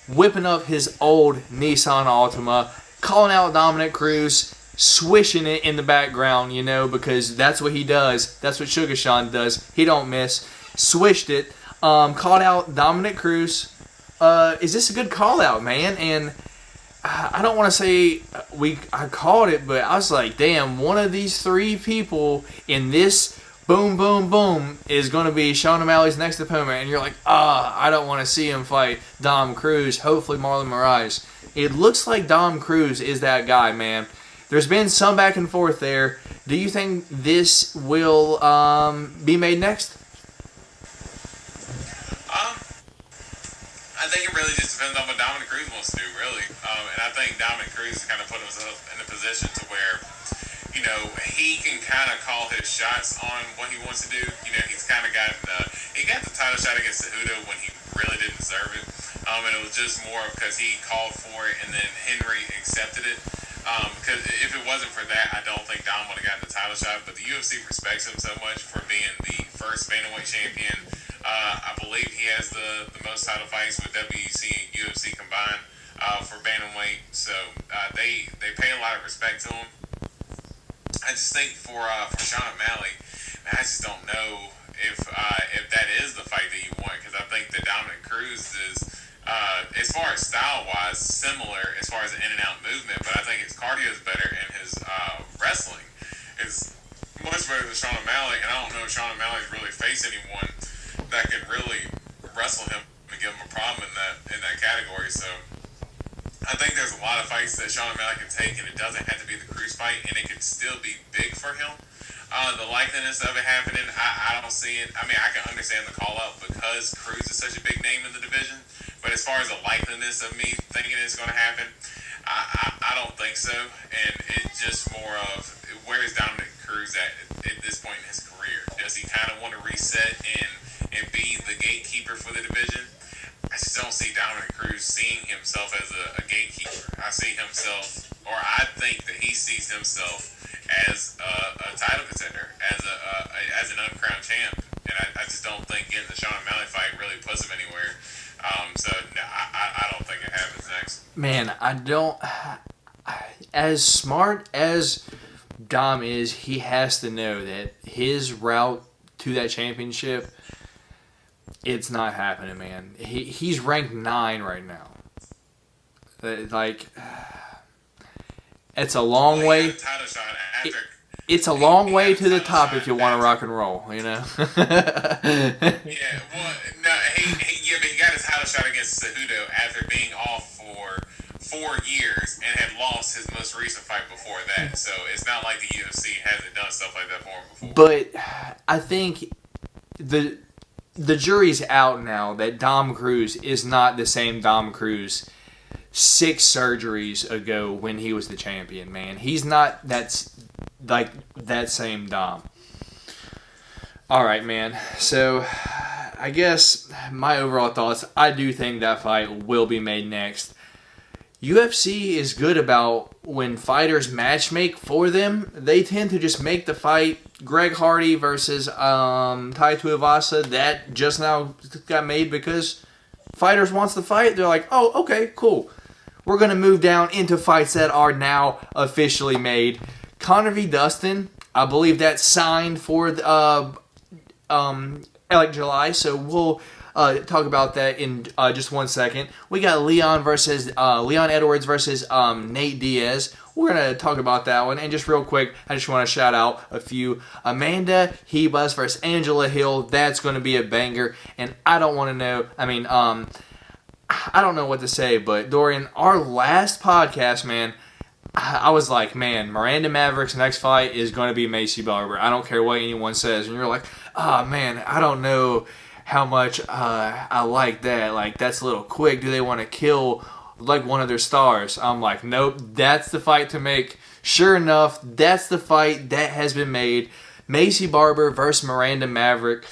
whipping up his old Nissan Altima, calling out Dominic Cruz, swishing it in the background, you know, because that's what he does. That's what Sugar Sean does. He don't miss. Swished it. Called out Dominic Cruz. Is this a good call out, man? And I don't want to say I called it, but I was like, damn, one of these 3 people in this boom, boom, boom is going to be Sean O'Malley's next opponent. And you're like, I don't want to see him fight Dom Cruz. Hopefully Marlon Moraes. It looks like Dom Cruz is that guy, man. There's been some back and forth there. Do you think this will be made next? I think it really just depends on what Dominic Cruz wants to do, really. And I think Dominic Cruz has kind of put himself in a position to where, you know, he can kind of call his shots on what he wants to do. You know, he's kind of got he got the title shot against Cejudo when he really didn't deserve it. And it was just more because he called for it and then Henry accepted it. Because if it wasn't for that, I don't think Dom would have gotten the title shot. But the UFC respects him so much for being the first bantamweight champion. I believe he has the most title fights with WEC and UFC combined for bantamweight. So they pay a lot of respect to him. I just think for Sean O'Malley, man, I just don't know if that is the fight that you want, because I think that Dominic Cruz is, as far as style-wise, similar as far as the in-and-out movement, but I think his cardio is better and his wrestling is much better than Sean O'Malley, and I don't know if Sean O'Malley's really faced anyone that can really wrestle him and give him a problem in that category. So I think there's a lot of fights that Sean O'Malley can take, and it doesn't have to be the Cruz fight, and it can still be big for him. The likeliness of it happening, I don't see it. I mean, I can understand the call-out because Cruz is such a big name in the division, but as far as the likeliness of me thinking it's going to happen, I don't think so. And it's just more of, where is Dominic Cruz at this point in his career? Does he kind of want to reset and be the gatekeeper for the division? I just don't see Dominic Cruz seeing himself as a gatekeeper. I think that he sees himself as a title contender, as an uncrowned champ, and I just don't think getting the Sean O'Malley fight really puts him anywhere. So no, I don't think it happens next. Man, I don't. As smart as Dom is, he has to know that his route to that championship, it's not happening, man. He's ranked 9 right now. Like, it's a long way. It's a long way to the top if you want to rock and roll, you know. But he got his title shot against Cejudo after being off for 4 years and had lost his most recent fight before that. So it's not like the UFC hasn't done stuff like that for him before. But I think the jury's out now that Dom Cruz is not the same Dom Cruz 6 surgeries ago when he was the champion, man. He's not that same Dom. All right, man. So I guess my overall thoughts, I do think that fight will be made next. UFC is good about when fighters matchmake for them. They tend to just make the fight. Greg Hardy versus Tai Tuivasa, that just now got made because fighters wants the fight. They're like, oh, okay, cool. We're going to move down into fights that are now officially made. Conor v. Dustin, I believe that's signed for July, so we'll talk about that in just 1 second. We got Leon Edwards versus Nate Diaz. We're going to talk about that one. And just real quick, I just want to shout out a few. Amanda Hebus versus Angela Hill. That's going to be a banger. And I don't want to know. I don't know what to say, but Dorian, our last podcast, man, I was like, man, Miranda Maverick's next fight is going to be Macy Barber. I don't care what anyone says. And you're like, oh, man, I don't know how much I like that. Like, that's a little quick. Do they want to kill, like, one of their stars? I'm like, nope, that's the fight to make. Sure enough, that's the fight that has been made. Macy Barber versus Miranda Maverick.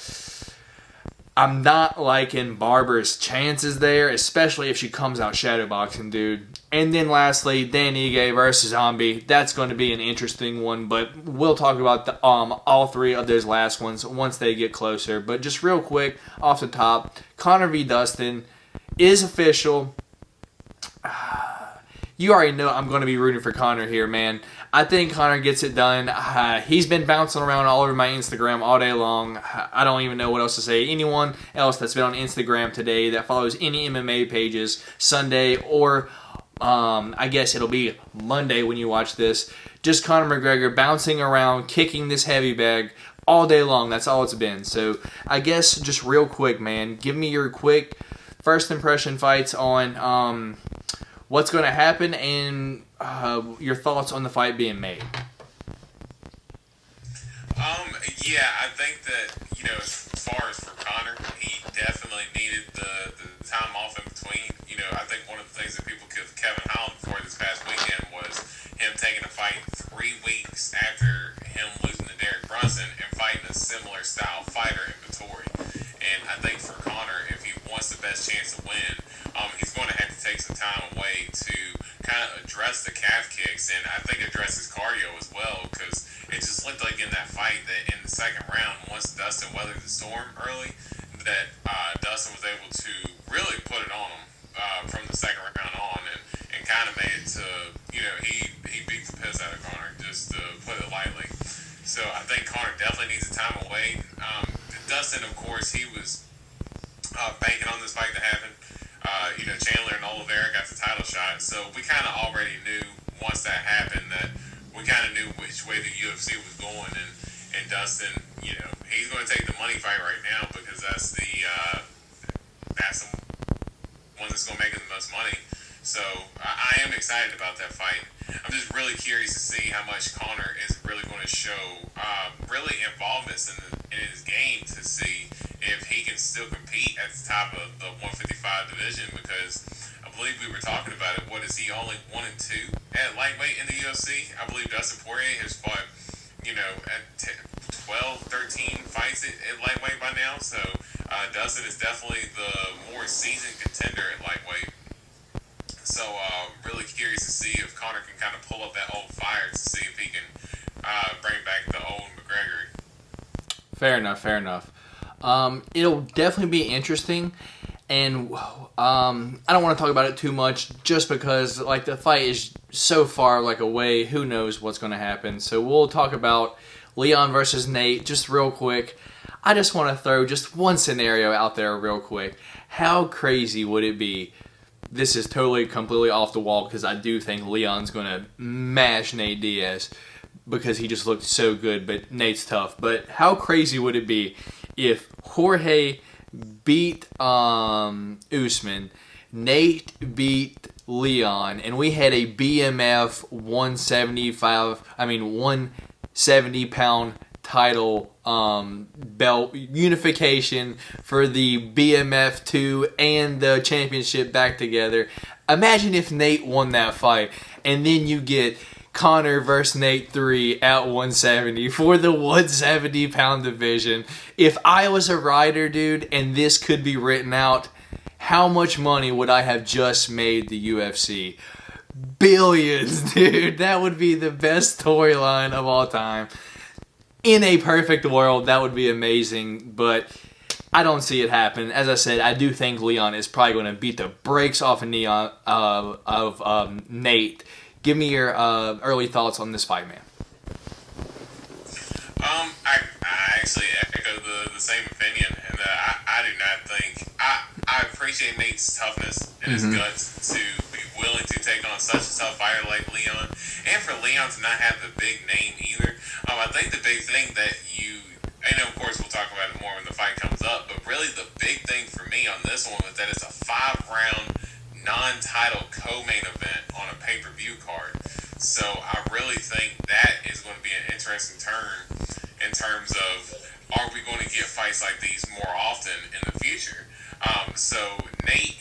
I'm not liking Barber's chances there, especially if she comes out shadowboxing, dude. And then lastly, Dan Ige versus Zombie. That's going to be an interesting one, but we'll talk about all 3 of those last ones once they get closer. But just real quick, off the top, Conor v. Dustin is official. You already know I'm going to be rooting for Conor here, man. I think Conor gets it done. He's been bouncing around all over my Instagram all day long. I don't even know what else to say. Anyone else that's been on Instagram today that follows any MMA pages, Sunday or I guess it'll be Monday when you watch this, just Conor McGregor bouncing around, kicking this heavy bag all day long. That's all it's been. So I guess just real quick, man, give me your quick first impression fights on what's going to happen and your thoughts on the fight being made. I think that, as far as for Conor, he definitely needed the time off in between. I think one of the things that people killed Kevin Holland for this past weekend was him taking a fight 3 weeks after him losing to Derek Brunson and fighting a similar style fighter in Vettori. And I think for Conor, if he wants the best chance to win, and I think address his cardio as well, because it just looked like in that fight that in the second round, once Dustin weathered the storm early, that Dustin was able to really put it on him from the second round on, and kind of made it to, he beat the piss out of Conor, just to put it lightly. So I think Conor definitely needs a time away. Dustin, of course, he was banking on this fight to happen. Chandler and Oliveira got the title shot, so we kind of already knew once that happened that we kind of knew which way the UFC was going, and Dustin, he's going to take the money fight right now because that's the one that's going to make him the most money. So I am excited about that fight. I'm just really curious to see how much Conor is really going to show really involvements in his game, to see if he can still compete at the top of the 155 division, because I believe we were talking about it. What is he, only 1 and 2 at lightweight in the UFC? I believe Dustin Poirier has fought, at 12, 13 fights at lightweight by now. So Dustin is definitely the more seasoned contender at lightweight. So really curious to see if Conor can kind of pull up that old fire, to see if he can bring back the old McGregor. Fair enough. It'll definitely be interesting, and I don't want to talk about it too much, just because the fight is so far away. Who knows what's going to happen? So we'll talk about Leon versus Nate just real quick. I just want to throw just one scenario out there real quick. How crazy would it be? This is completely off the wall, because I do think Leon's going to mash Nate Diaz because he just looked so good, but Nate's tough. But how crazy would it be if Jorge beat Usman, Nate beat Leon, and we had a BMF 170-pound title belt unification for the BMF 2 and the championship back together? Imagine if Nate won that fight, and then you get Conor versus Nate 3 at 170 for the 170-pound division. If I was a writer, dude, and this could be written out, how much money would I have just made the UFC? Billions, dude. That would be the best storyline of all time. In a perfect world, that would be amazing, but I don't see it happen. As I said, I do think Leon is probably going to beat the brakes off of Nate. Give me your early thoughts on this fight, man. I actually echo the same opinion, and I do not think I appreciate Nate's toughness and his guts to be willing to take on such a tough fighter like Leon, and for Leon to not have the big name either. I think the big thing that and of course we'll talk about it more when the fight comes up, but really the big thing for me on this one was that it's a 5-round non-title co-main event on a pay-per-view card. So I really think that is going to be an interesting turn in terms of, are we going to get fights like these more often in the future? So Nate,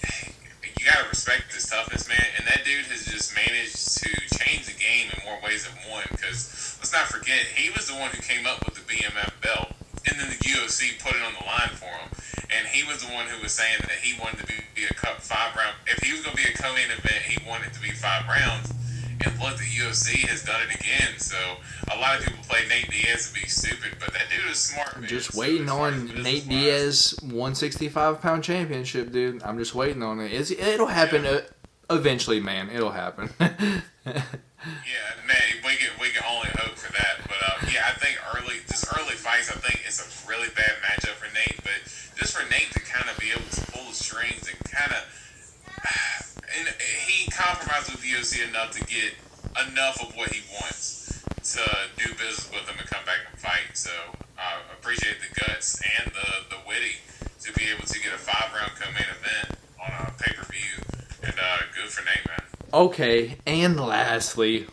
you got to respect his toughness, man, and that dude has just managed to change the game in more ways than one, because let's not forget, he was the one who came up with the BMF belt, and then the UFC put it on the line for him. And he was the one who was saying that he wanted to be a 5-round. If he was going to be a co-main event, he wanted to be 5 rounds. And look, the UFC has done it again. So a lot of people play Nate Diaz to be stupid, but that dude is smart, man. Just waiting on Nate Diaz 165-pound championship, dude. I'm just waiting on it. It'll happen eventually, man. It'll happen. Yeah, man, we can only hope for that. But I think early fights, I think it's a really bad matchup for Nate. But just for Nate to kind of be able to pull the strings and kind of, and he compromised with the UFC enough to get enough of what he wants to do business with him and come back and fight. So I appreciate the guts and the witty to be able to get a 5-round co-main event on a pay-per-view, and good for Nate, man. Okay, and lastly,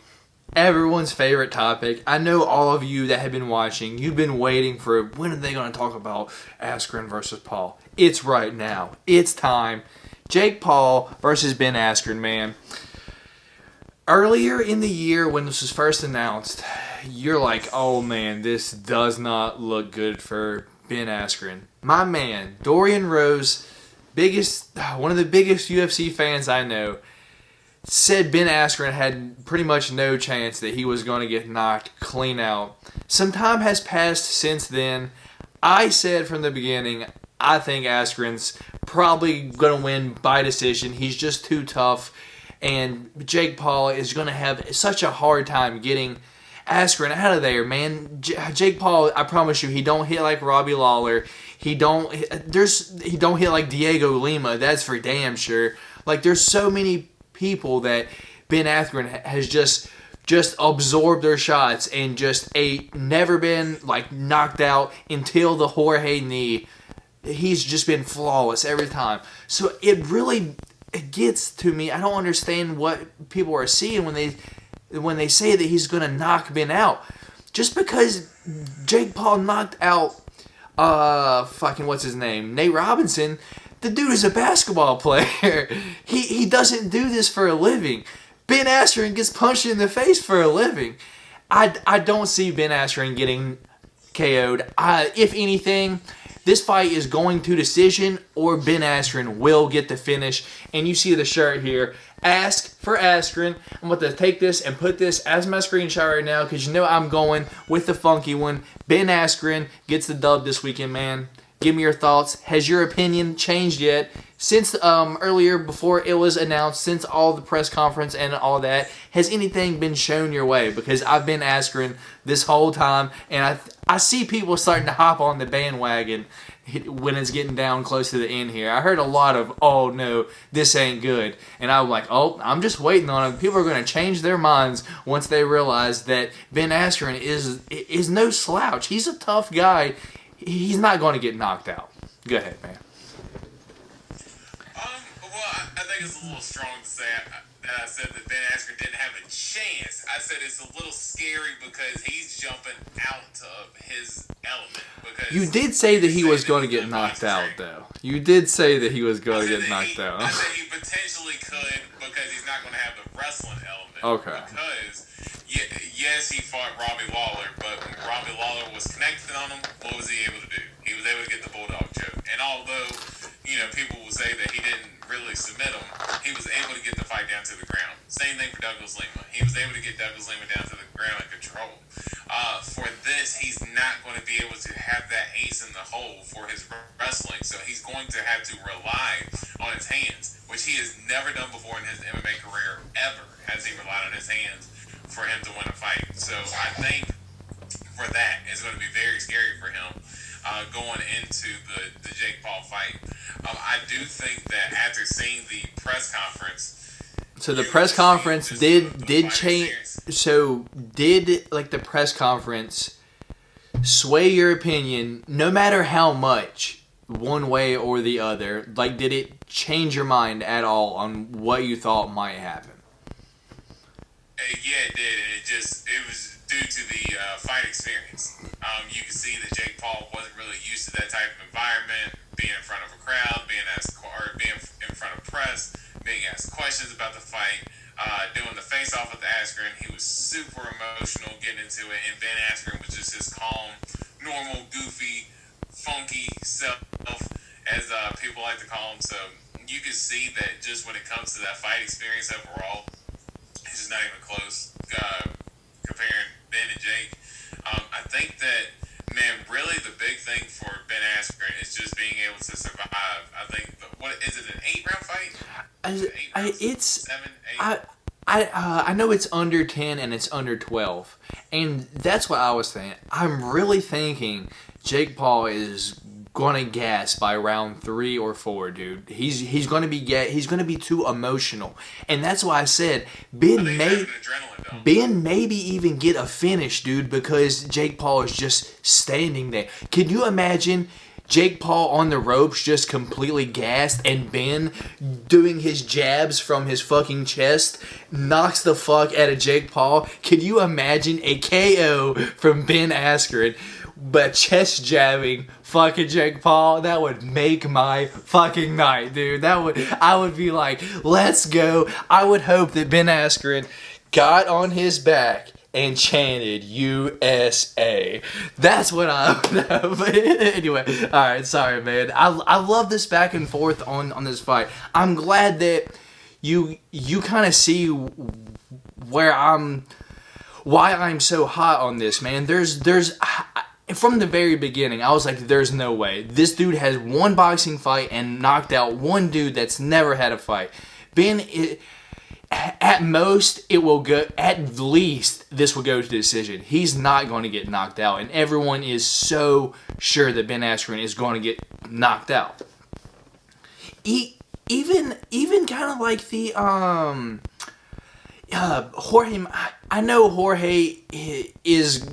everyone's favorite topic. I know all of you that have been watching, you've been waiting for when are they going to talk about Askren versus Paul. It's right now. It's time. Jake Paul versus Ben Askren, man. Earlier in the year when this was first announced, you're like, oh man, this does not look good for Ben Askren. My man, Dorian Rose, one of the biggest UFC fans I know, said Ben Askren had pretty much no chance that he was going to get knocked clean out. Some time has passed since then. I said from the beginning, I think Askren's probably going to win by decision. He's just too tough. And Jake Paul is going to have such a hard time getting Askren out of there, man. Jake Paul, I promise you, he don't hit like Robbie Lawler. He don't hit like Diego Lima. That's for damn sure. Like, there's so many people that Ben Askren has just absorbed their shots and just never been like knocked out until the Jorge knee. He's just been flawless every time. So it really gets to me. I don't understand what people are seeing when they say that he's going to knock Ben out. Just because Jake Paul knocked out what's his name? Nate Robinson, the dude is a basketball player. He doesn't do this for a living. Ben Askren gets punched in the face for a living. I don't see Ben Askren getting KO'd. If anything, this fight is going to decision, or Ben Askren will get the finish. And you see the shirt here. Ask for Askren. I'm about to take this and put this as my screenshot right now, because you know I'm going with the funky one. Ben Askren gets the dub this weekend, man. Give me your thoughts. Has your opinion changed yet? Since earlier, before it was announced, since all the press conference and all that, has anything been shown your way? Because I've been Askren this whole time, and I see people starting to hop on the bandwagon when it's getting down close to the end here. I heard a lot of, oh no, this ain't good. And I'm like, oh, I'm just waiting on it. People are going to change their minds once they realize that Ben Askren is no slouch. He's a tough guy. He's not going to get knocked out. Go ahead, man. I think it's a little strong to say that I said that Ben Askren didn't have a chance. I said it's a little scary because he's jumping out of his element. Because you did say that he was going to get knocked out, though. You did say that he was going to get knocked out. I said he potentially could because he's not going to have the wrestling element. Okay. Because, yes, he fought Robbie Lawler, but when Robbie Lawler was connected on him, what was he able to do? He was able to get the Bulldog choke. And although, people will say that he didn't really submit him, he was able to get the fight down to the ground. Same thing for Douglas Lima. He was able to get Douglas Lima down to the ground and control. For this, he's not going to be able to have that ace in the hole for his wrestling, so he's going to have to rely on his hands, which he has never done before in his MMA career, ever has he relied on his hands for him to win a fight. So I think for that, it's going to be very scary for him going into the Jake Paul fight. I do think that after seeing the press conference, so the press conference did change. So did like the press conference sway your opinion, no matter how much, one way or the other? Like, did it change your mind at all on what you thought might happen? Yeah, it did. It was due to the fight experience. You can see that Jake Paul wasn't really used to that type of environment, being in front of a crowd, being in front of press, being asked questions about the fight, doing the face-off with Askren. He was super emotional getting into it, and Ben Askren was just his calm, normal, goofy, funky self, as people like to call him. So you can see that just when it comes to that fight experience overall, it's just not even close comparing Ben and Jake. I think that, man, really the big thing for Ben Askren is just being able to survive. I think, what is it, an 8-round fight? I know it's under 10 and it's under 12, and that's what I was thinking. I'm really thinking Jake Paul is gonna gas by round 3 or 4, dude. He's gonna be too emotional, and that's why I said Ben maybe even get a finish, dude, because Jake Paul is just standing there. Can you imagine Jake Paul on the ropes just completely gassed, and Ben doing his jabs from his fucking chest knocks the fuck out of Jake Paul? Can you imagine a KO from Ben Askren, but chest jabbing fucking Jake Paul? That would make my fucking night, dude. I would be like, let's go. I would hope that Ben Askren got on his back and chanted USA. That's what I would know. But anyway, alright, sorry, man. I love this back and forth on this fight. I'm glad that you kind of see why I'm so hot on this, man. There's from the very beginning, I was like, there's no way. This dude has one boxing fight and knocked out one dude that's never had a fight. At most, it will go, at least, this will go to decision. He's not going to get knocked out, and everyone is so sure that Ben Askren is going to get knocked out. Even kind of like the, Jorge, I know Jorge is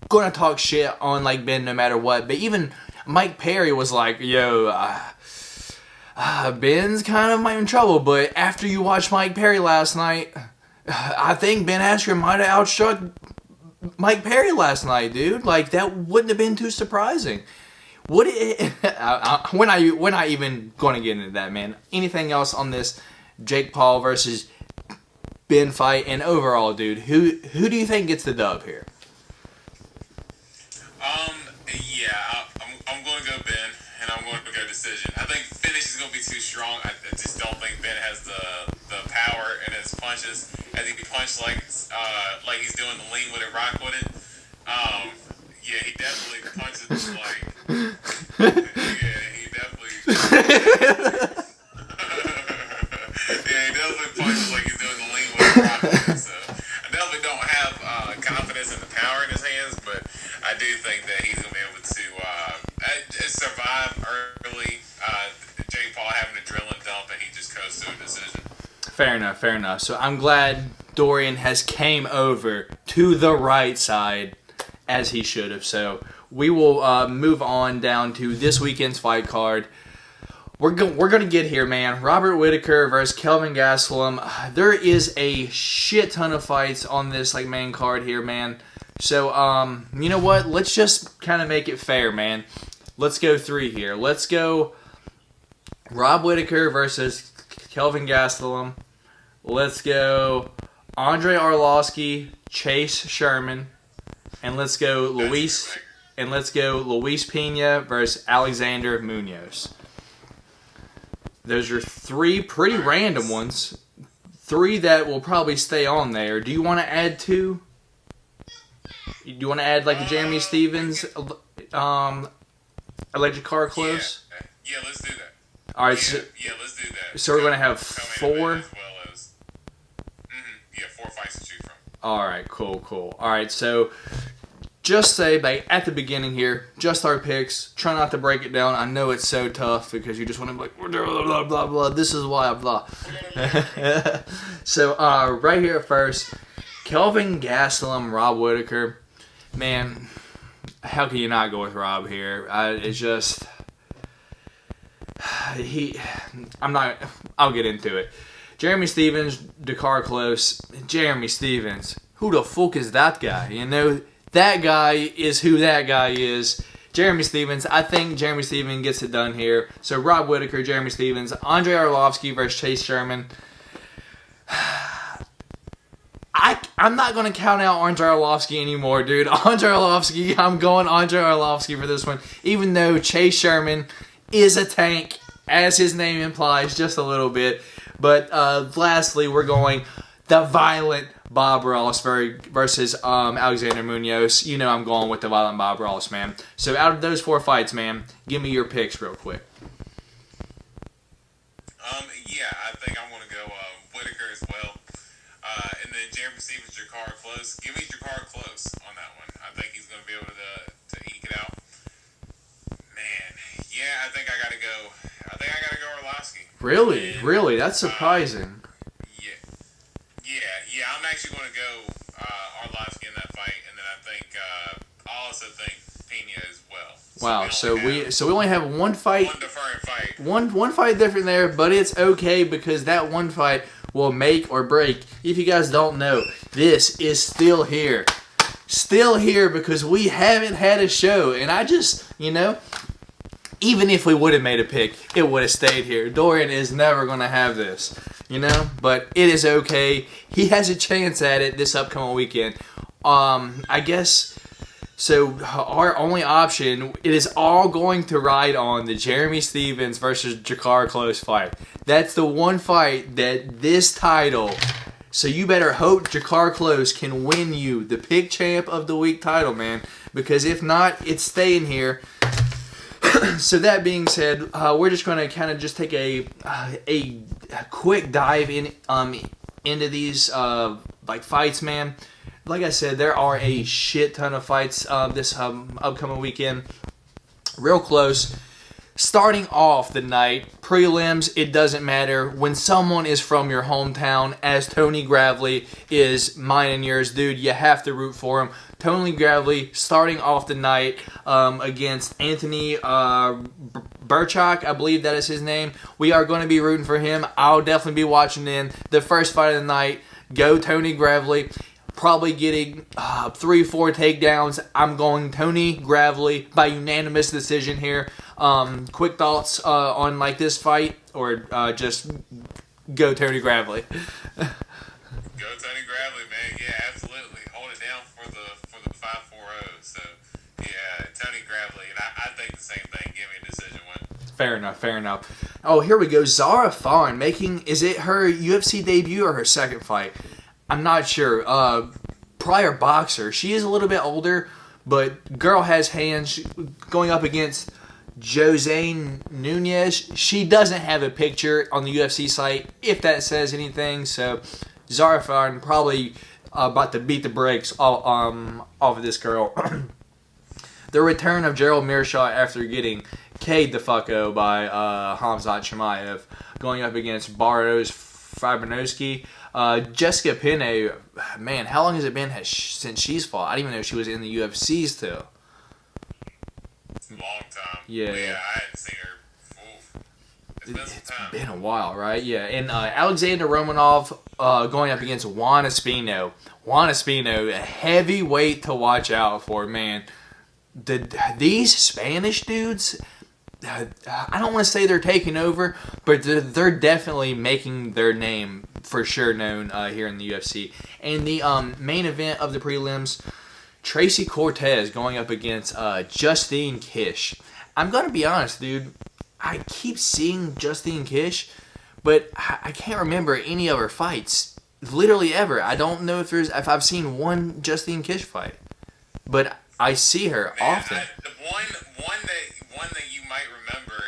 going to talk shit on like Ben no matter what, but even Mike Perry was like, yo, Ben's kind of in trouble, but after you watched Mike Perry last night, I think Ben Askren might have outstruck Mike Perry last night, dude. Like, that wouldn't have been too surprising. We're not even going to get into that, man. Anything else on this Jake Paul versus Ben fight? And overall, dude, who do you think gets the dub here? I'm going to go Ben, and I'm going to go decision. I think finish is going to be too strong. I just don't think Ben has the power in his punches. I think he punched like he's doing the lean with it, rock with it. Yeah, he definitely punches like. Yeah, he definitely. Yeah, he definitely punches like he's doing the lean with it, rock with it. So I definitely don't have confidence in the power in his hands, but I do think that he's going to be able to survive early. Jake Paul having a adrenaline dump, and he just goes to a decision. Fair enough. So I'm glad Dorian has came over to the right side, as he should have. So we will move on down to this weekend's fight card. We're going to get here, man. Robert Whittaker versus Kelvin Gastelum. There is a shit ton of fights on this main card here, man. So, you know what? Let's just kind of make it fair, man. Let's go 3 here. Let's go Rob Whittaker versus Kelvin Gastelum. Let's go Andre Arlovsky, Chase Sherman. And let's go Luis Pena versus Alexander Munoz. Those are 3 pretty random ones. 3 that will probably stay on there. Do you want to add 2? Do you want to add like a Jeremy Stevens, alleged car close? Yeah, let's do that. All right, yeah, let's do that. So we're gonna have 4. As well as, 4 fights to choose from. All right, cool. All right, so just say at the beginning here, just our picks. Try not to break it down. I know it's so tough because you just want to be like blah blah blah blah. This is why blah. So right here at first, Kelvin Gastelum, Rob Whittaker. Man, how can you not go with Rob here? It's just I'll get into it. Jeremy Stevens, Dakar Close. Jeremy Stevens, who the fuck is that guy? You know, that guy is who that guy is. Jeremy Stevens, I think Jeremy Stevens gets it done here. So Rob Whittaker, Jeremy Stevens, Andre Arlovsky versus Chase Sherman. I'm not going to count out Andre Arlovsky anymore, dude. I'm going Andre Arlovsky for this one. Even though Chase Sherman is a tank, as his name implies, just a little bit. But lastly, we're going the violent Bob Ross versus Alexander Munoz. You know I'm going with the violent Bob Ross, man. So out of those 4 fights, man, give me your picks real quick. Yeah, I think I'm going to go Whittaker as well. And then Jeremy Stevens, Jakar Close. Give me Jakar Close on that one. I think he's going to be able to eke it out. Man, yeah, I think I got to go Arlovsky. Really? That's surprising. Yeah, I'm actually going to go Arlovsky in that fight, and then I also think Pena as well. Wow, so we only have one fight. One deferring fight. One fight different there, but it's okay because that one fight will make or break. If you guys don't know, this is still here. Still here because we haven't had a show. And I just, even if we would have made a pick, it would have stayed here. Dorian is never going to have this, but it is okay. He has a chance at it this upcoming weekend. I guess So our only option, it is all going to ride on the Jeremy Stephens versus Jakar Close fight. That's the one fight that this title. So you better hope Jakar Close can win you the Pick Champ of the Week title, man. Because if not, it's staying here. So that being said, we're just going to kind of just take a quick dive into these fights, man. Like I said, there are a shit ton of fights this upcoming weekend. Real close. Starting off the night, prelims, it doesn't matter. When someone is from your hometown, as Tony Gravely is mine and yours, dude, you have to root for him. Tony Gravely starting off the night against Anthony Burchak, I believe that is his name. We are going to be rooting for him. I'll definitely be watching in the first fight of the night. Go Tony Gravely. Probably getting 3-4 takedowns. I'm going Tony Gravely by unanimous decision here. Quick thoughts on this fight, or just go Tony Gravely. Go Tony Gravely, man. Yeah, absolutely. Hold it down for the 5-4-0. So yeah, Tony Gravely, and I think the same thing. Give me a decision win. Fair enough. Oh, here we go. Zara Fawn is it her UFC debut or her second fight? I'm not sure. Prior boxer. She is a little bit older, but girl has hands. Going up against Jose Nunez. She doesn't have a picture on the UFC site, if that says anything. So Zara Fawn probably about to beat the brakes off of this girl. The return of Gerald Meerschaert after getting K'd the fucko by Khamzat Chimaev, going up against Bartosz Fabrynowski. Jessica Penne, man, how long has it been since she's fought? I didn't even know she was in the UFC still. It's a long time. Yeah. But yeah, I hadn't seen her. Oof. It's been a while, right? Yeah. And Alexander Romanov going up against Juan Espino. Juan Espino, a heavyweight to watch out for, man. These Spanish dudes, I don't want to say they're taking over, but they're definitely making their name for sure known here in the UFC. And the main event of the prelims, Tracy Cortez going up against Justine Kish. I'm going to be honest, dude. I keep seeing Justine Kish, but I can't remember any of her fights. Literally ever. I don't know if I've seen one Justine Kish fight. But I see her often. The one that you might remember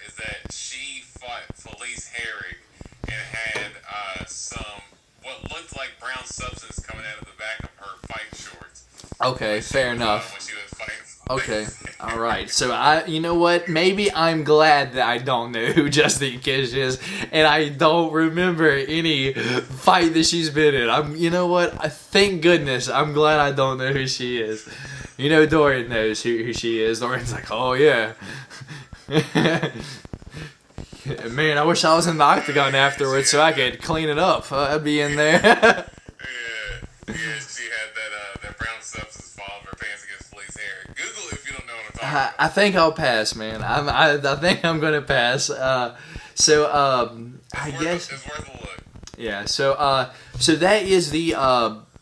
is that she fought Felice Herrig and had some what looked like brown substance coming out of the back of her fight shorts. Okay, fair enough. When she was fighting. Okay, all right. So you know what? Maybe I'm glad that I don't know who Justine Kish is, and I don't remember any fight that she's been in. You know what? Thank goodness. I'm glad I don't know who she is. You know, Dorian knows who she is. Dorian's like, oh yeah. Man, I wish I was in the Octagon afterwards so I could clean it up. I'd be in there. Yeah, she had that brown substance fall off her pants against Felice Herrig. Google it if you don't know what I'm talking about. I think I'll pass, man. I think I'm gonna pass. I guess it's worth a look. Yeah. So that is the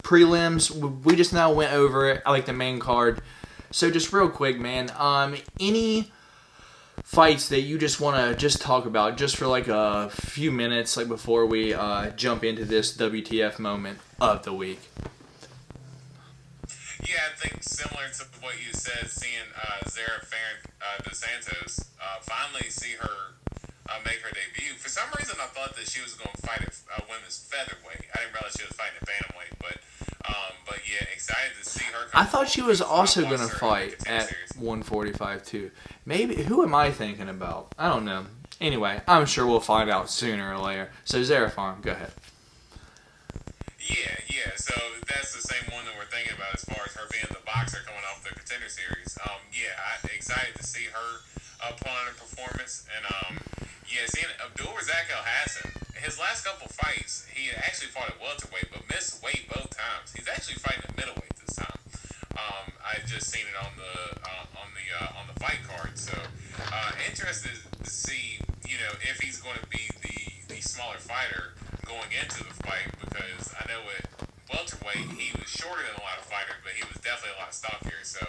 prelims. We just now went over it. I like the main card. So just real quick, man. Any fights that you just want to just talk about just for like a few minutes, like before we jump into this WTF moment of the week? Yeah, I think similar to what you said, seeing Zara dos Santos finally see her make her debut. For some reason, I thought that she was going to fight at women's featherweight. I didn't realize she was fighting at bantamweight, but yeah, excited to see her. I thought she was also going to fight at 145 too. Maybe, who am I thinking about? I don't know. Anyway, I'm sure we'll find out sooner or later. So Zara Farm, go ahead. Yeah. So that's the same one that we're thinking about as far as her being the boxer coming off the Contender Series. Yeah, I'm excited to see her put on her performance. And seeing Abdul Razak El Hassan, his last couple fights, he actually fought at welterweight, but missed weight both times. He's actually fighting at middleweight this time. I just seen it on the fight card. So interested to see, if he's going to be the smaller fighter going into the fight, because I know at welterweight featherweight, he was shorter than a lot of fighters, but he was definitely a lot stockier. So,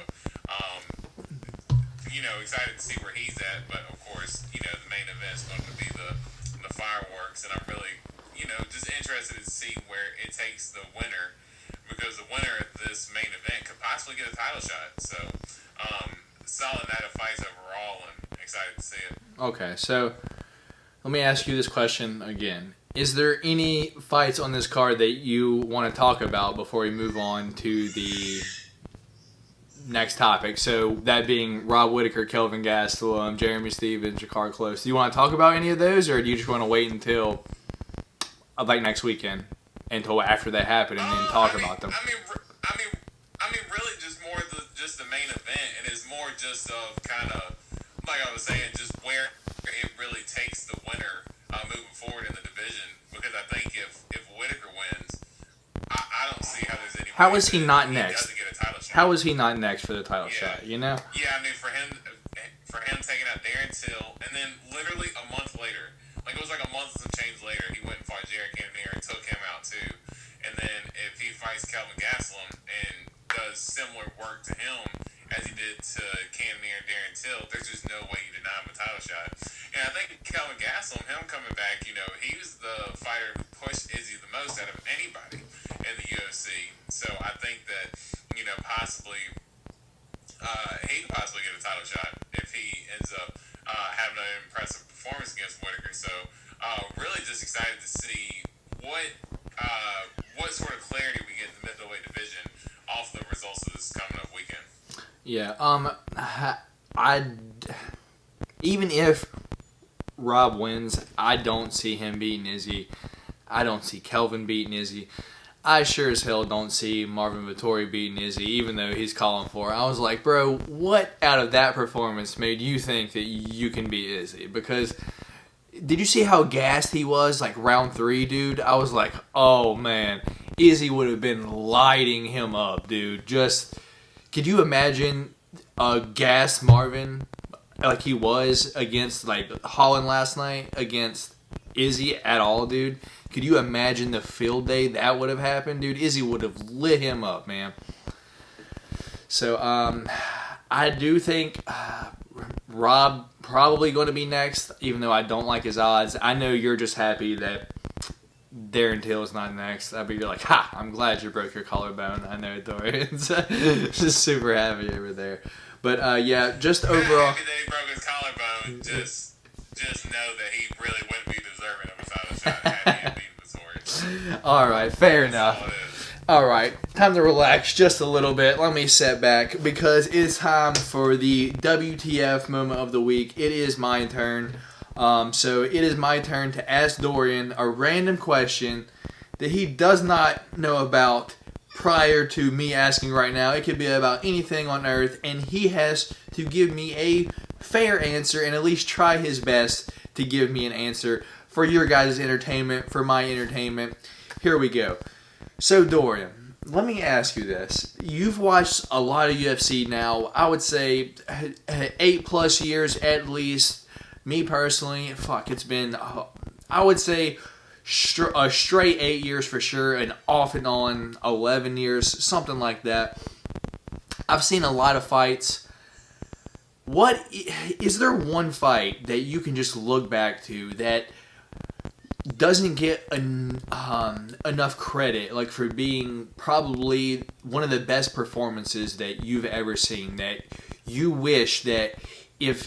excited to see where he's at. But of course, the main event is going to be the fireworks, and I'm really, just interested to see where it takes the winner, because the winner of this main event could possibly get a title shot. So, solid night of fights overall, and excited to see it. Okay, so let me ask you this question again. Is there any fights on this card that you want to talk about before we move on to the next topic? So that being Rob Whittaker, Kelvin Gastelum, Jeremy Stephens, Jakar Close. Do you want to talk about any of those, or do you just want to wait until next weekend, until after they happen, and then talk about them? I mean, really, just more just the main event, and it's more just of kind of like I was saying, just where it really takes the winner moving forward in the division. Because I think if Whittaker wins, I don't see how there's any. How is he not next? Doesn't get a title shot. How is he not next for the title shot? Yeah, I mean, for him taking out Darren Till, and then literally a month later, like it was like a month and some change later, he went and fought Jared Cannonier and took him out too. And then if he fights Kelvin Gastelum and does similar work to him as he did to Cannonier and Darren Till, there's just no way you deny him a title shot. And I think Kelvin Gastelum, him coming back, he was the fighter who pushed Izzy the most out of anybody in the UFC. So I think that, possibly he could possibly get a title shot if he ends up having an impressive performance against Whittaker. So really just excited to see what sort of clarity we get in the middleweight division off the results of this coming up weekend. Yeah, even if Rob wins, I don't see him beating Izzy. I don't see Kelvin beating Izzy. I sure as hell don't see Marvin Vettori beating Izzy, even though he's calling for it. I was like, bro, what out of that performance made you think that you can beat Izzy? Because did you see how gassed he was, like round 3, dude? I was like, oh man, Izzy would have been lighting him up, dude. Just, could you imagine a gassed Marvin like he was against like Holland last night against Izzy at all, dude? Could you imagine the field day that would have happened, dude? Izzy would have lit him up, man. So, I do think Rob probably going to be next, even though I don't like his odds. I know you're just happy that Darren Till is not next. I'd be like, ha, I'm glad you broke your collarbone. I know Dorian's just super happy over there. But, yeah, just overall. Happy that he broke his collarbone. Just know that he really wouldn't be deserving of a title shot had he beaten Vettori. All right, fair enough. All right, time to relax just a little bit. Let me sit back because it's time for the WTF moment of the week. It is my turn. So it is my turn to ask Dorian a random question that he does not know about prior to me asking right now. It could be about anything on earth, and he has to give me a fair answer and at least try his best to give me an answer for your guys' entertainment, for my entertainment. Here we go. So, Dorian, let me ask you this. You've watched a lot of UFC now. I would say 8+ years at least. Me personally, it's been, I would say, a straight 8 years for sure, and off and on 11 years, something like that. I've seen a lot of fights. What is there one fight that you can just look back to that doesn't get enough credit, like for being probably one of the best performances that you've ever seen, that you wish that if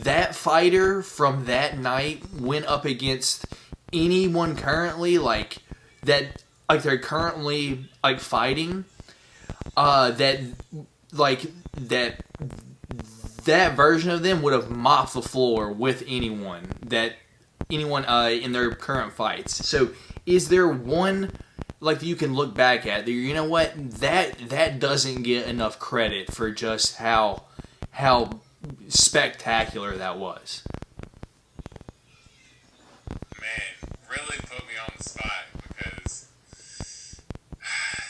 that fighter from that night went up against anyone currently, like they're currently like fighting, that version of them would have mopped the floor with anyone in their current fights. So is there one like that you can look back at that, you know what, that doesn't get enough credit for just how spectacular that was? Man, really put me on the spot because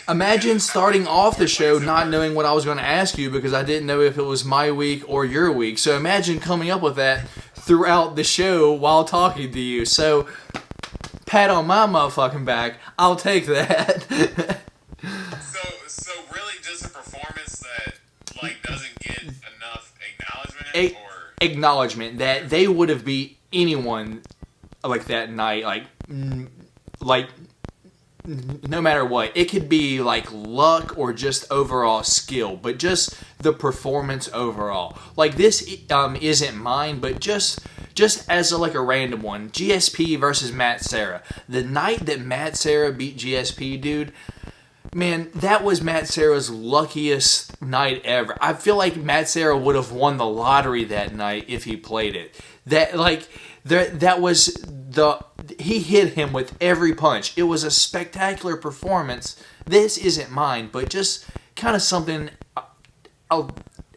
imagine starting off the show not knowing what I was going to ask you because I didn't know if it was my week or your week. So imagine coming up with that throughout the show while talking to you. So pat on my motherfucking back. I'll take that. acknowledgement that they would have beat anyone like that night, like no matter what. It could be like luck or just overall skill, but just the performance overall. Like this isn't mine, but just as a random one, GSP versus Matt Serra. The night that Matt Serra beat GSP, dude, man, that was Matt Serra's luckiest night ever. I feel like Matt Serra would have won the lottery that night if he played it. He hit him with every punch. It was a spectacular performance. This isn't mine, but just kind of something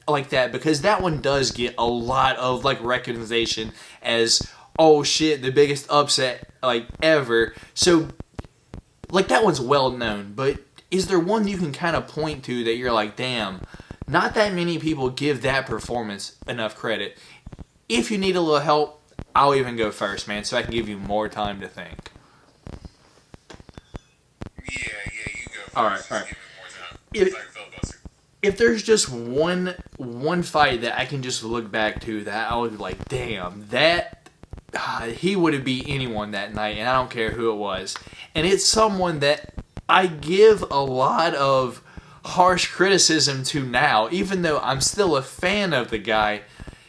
like that, because that one does get a lot of recognition as, oh shit, the biggest upset ever. So that one's well known, but is there one you can kind of point to that you're like, damn, not that many people give that performance enough credit? If you need a little help, I'll even go first, man, so I can give you more time to think. Yeah, you go first. All right. Give me more time. If there's just one fight that I can just look back to that I would be like, damn, that he would have beat anyone that night, and I don't care who it was. And it's someone that I give a lot of harsh criticism to now, even though I'm still a fan of the guy,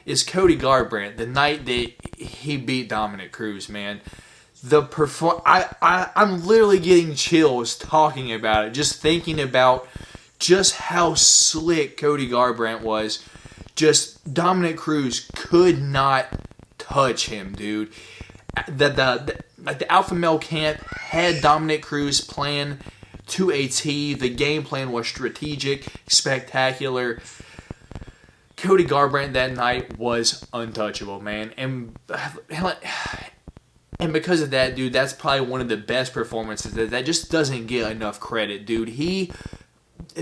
is Cody Garbrandt. The night that he beat Dominic Cruz, man. I'm literally getting chills talking about it, just thinking about just how slick Cody Garbrandt was. Just Dominic Cruz could not touch him, dude. The Alpha Male camp had Dominic Cruz plan to a T. The game plan was strategic, spectacular. Cody Garbrandt that night was untouchable, man. And because of that, dude, that's probably one of the best performances that just doesn't get enough credit, dude. He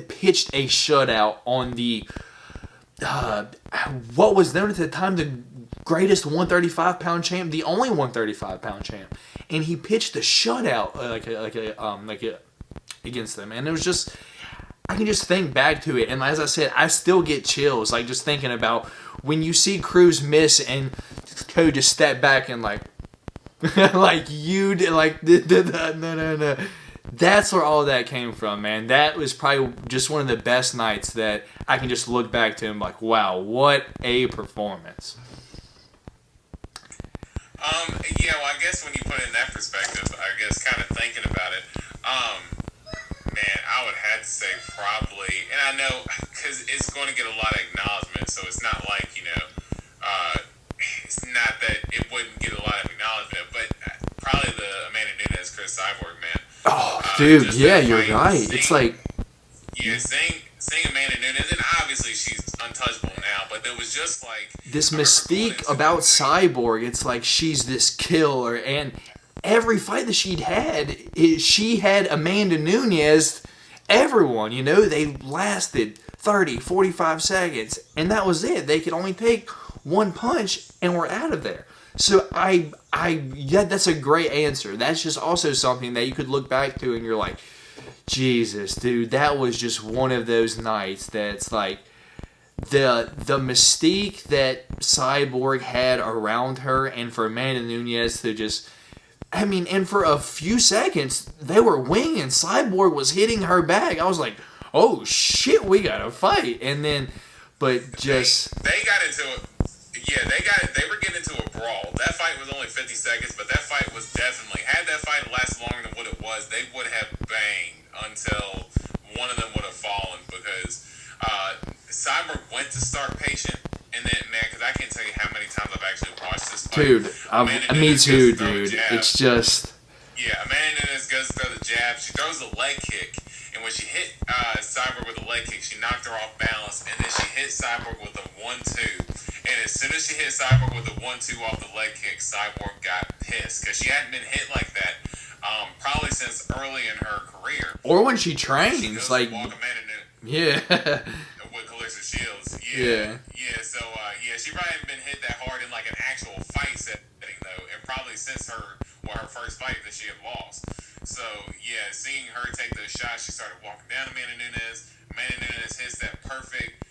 pitched a shutout on the what was known at the time the greatest 135-pound champ, the only 135-pound champ, and he pitched the shutout against them, and it was just, I can just think back to it, and as I said, I still get chills just thinking about when you see Cruz miss and Cody just step back and no. That's where all that came from, man. That was probably just one of the best nights that I can just look back to and be like, wow, what a performance. I guess when you put it in that perspective, I guess kind of thinking about it, man, I would have to say probably, and I know, because it's going to get a lot of acknowledgement, so it's not like, it's not that it wouldn't get a lot of acknowledgement, but probably the Amanda Nunes, Chris Cyborg, man. Oh, dude, yeah, you're right. It's like... Yeah, seeing Amanda Nunes, and obviously she's untouchable now, but there was just this mystique about Cyborg. It's like she's this killer, and every fight that she had Amanda Nunes, everyone, they lasted 30, 45 seconds, and that was it. They could only take one punch, and we're out of there. So that's a great answer. That's just also something that you could look back to, and you're like, Jesus, dude, that was just one of those nights that's like the mystique that Cyborg had around her, and for Amanda Nunes to just, and for a few seconds, they were winging. Cyborg was hitting her back. I was like, oh shit, we got to fight. And then, but just... They got into it. Yeah, they were getting into a brawl. That fight was only 50 seconds, but that fight was definitely, had that fight lasted longer than what it was, they would have banged until one of them would have fallen, because Cyborg went to start patient, and then, man, because I can't tell you how many times I've actually watched this fight. Dude, me too, dude. It's just... Yeah, Amanda Nunes goes to throw the jab, she throws a leg kick, and when she hit Cyborg with a leg kick, she knocked her off balance, and then she hit Cyborg with a 1-2. And as soon as she hit Cyborg with a 1-2 off the leg kick, Cyborg got pissed, because she hadn't been hit like that probably since early in her career. Or when she trains, she goes like... to walk Amanda Nunes. Yeah. With Clarissa Shields. Yeah. Yeah, so, she probably hadn't been hit that hard in, an actual fight setting, though, and probably since her first fight that she had lost. So, yeah, seeing her take those shots, she started walking down Amanda Nunes. Amanda Nunes hits that perfect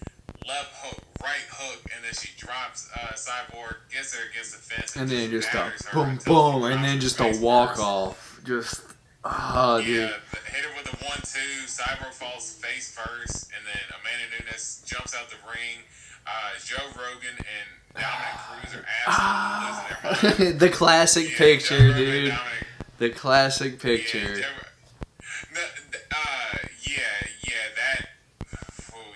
left hook, right hook, hook, and then she drops Cyborg, gets her against the fence, and then just a batters her boom, until boom, she and then drops just her a face walk first. off. Just, dude. Yeah, hit her with a 1-2. Cyborg falls face first, and then Amanda Nunes jumps out the ring. Joe Rogan and Dominic Cruz are absolutely losing their mind. The classic Yeah, picture, Joe Rogan and dude. Dominic, The classic yeah, picture. that.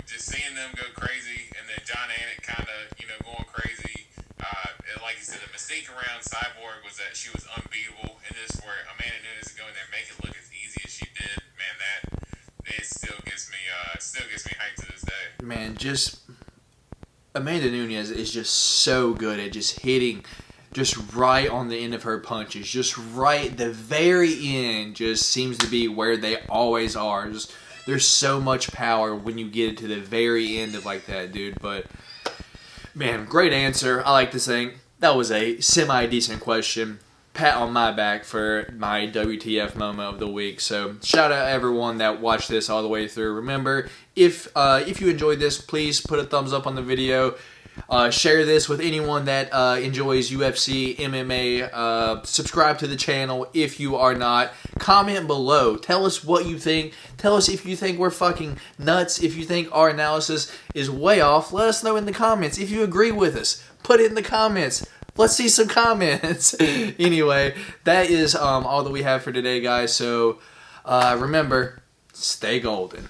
Just seeing them go crazy, and then John Anik kind of, going crazy. And like you said, the mystique around Cyborg was that she was unbeatable, and this where Amanda Nunes is going there and make it look as easy as she did. Man, it still gets me hyped to this day. Man, just Amanda Nunes is just so good at just hitting just right on the end of her punches. Just right, the very end just seems to be where they always are. Just there's so much power when you get it to the very end of like that, dude. But man, great answer. I like to think that was a semi-decent question. Pat on my back for my WTF moment of the week. So shout out to everyone that watched this all the way through. Remember, if you enjoyed this, please put a thumbs up on the video. Share this with anyone that enjoys UFC, MMA. Subscribe to the channel if you are not. Comment below. Tell us what you think. Tell us if you think we're fucking nuts. If you think our analysis is way off, let us know in the comments. If you agree with us, put it in the comments. Let's see some comments. Anyway, that is all that we have for today, guys. So remember, stay golden.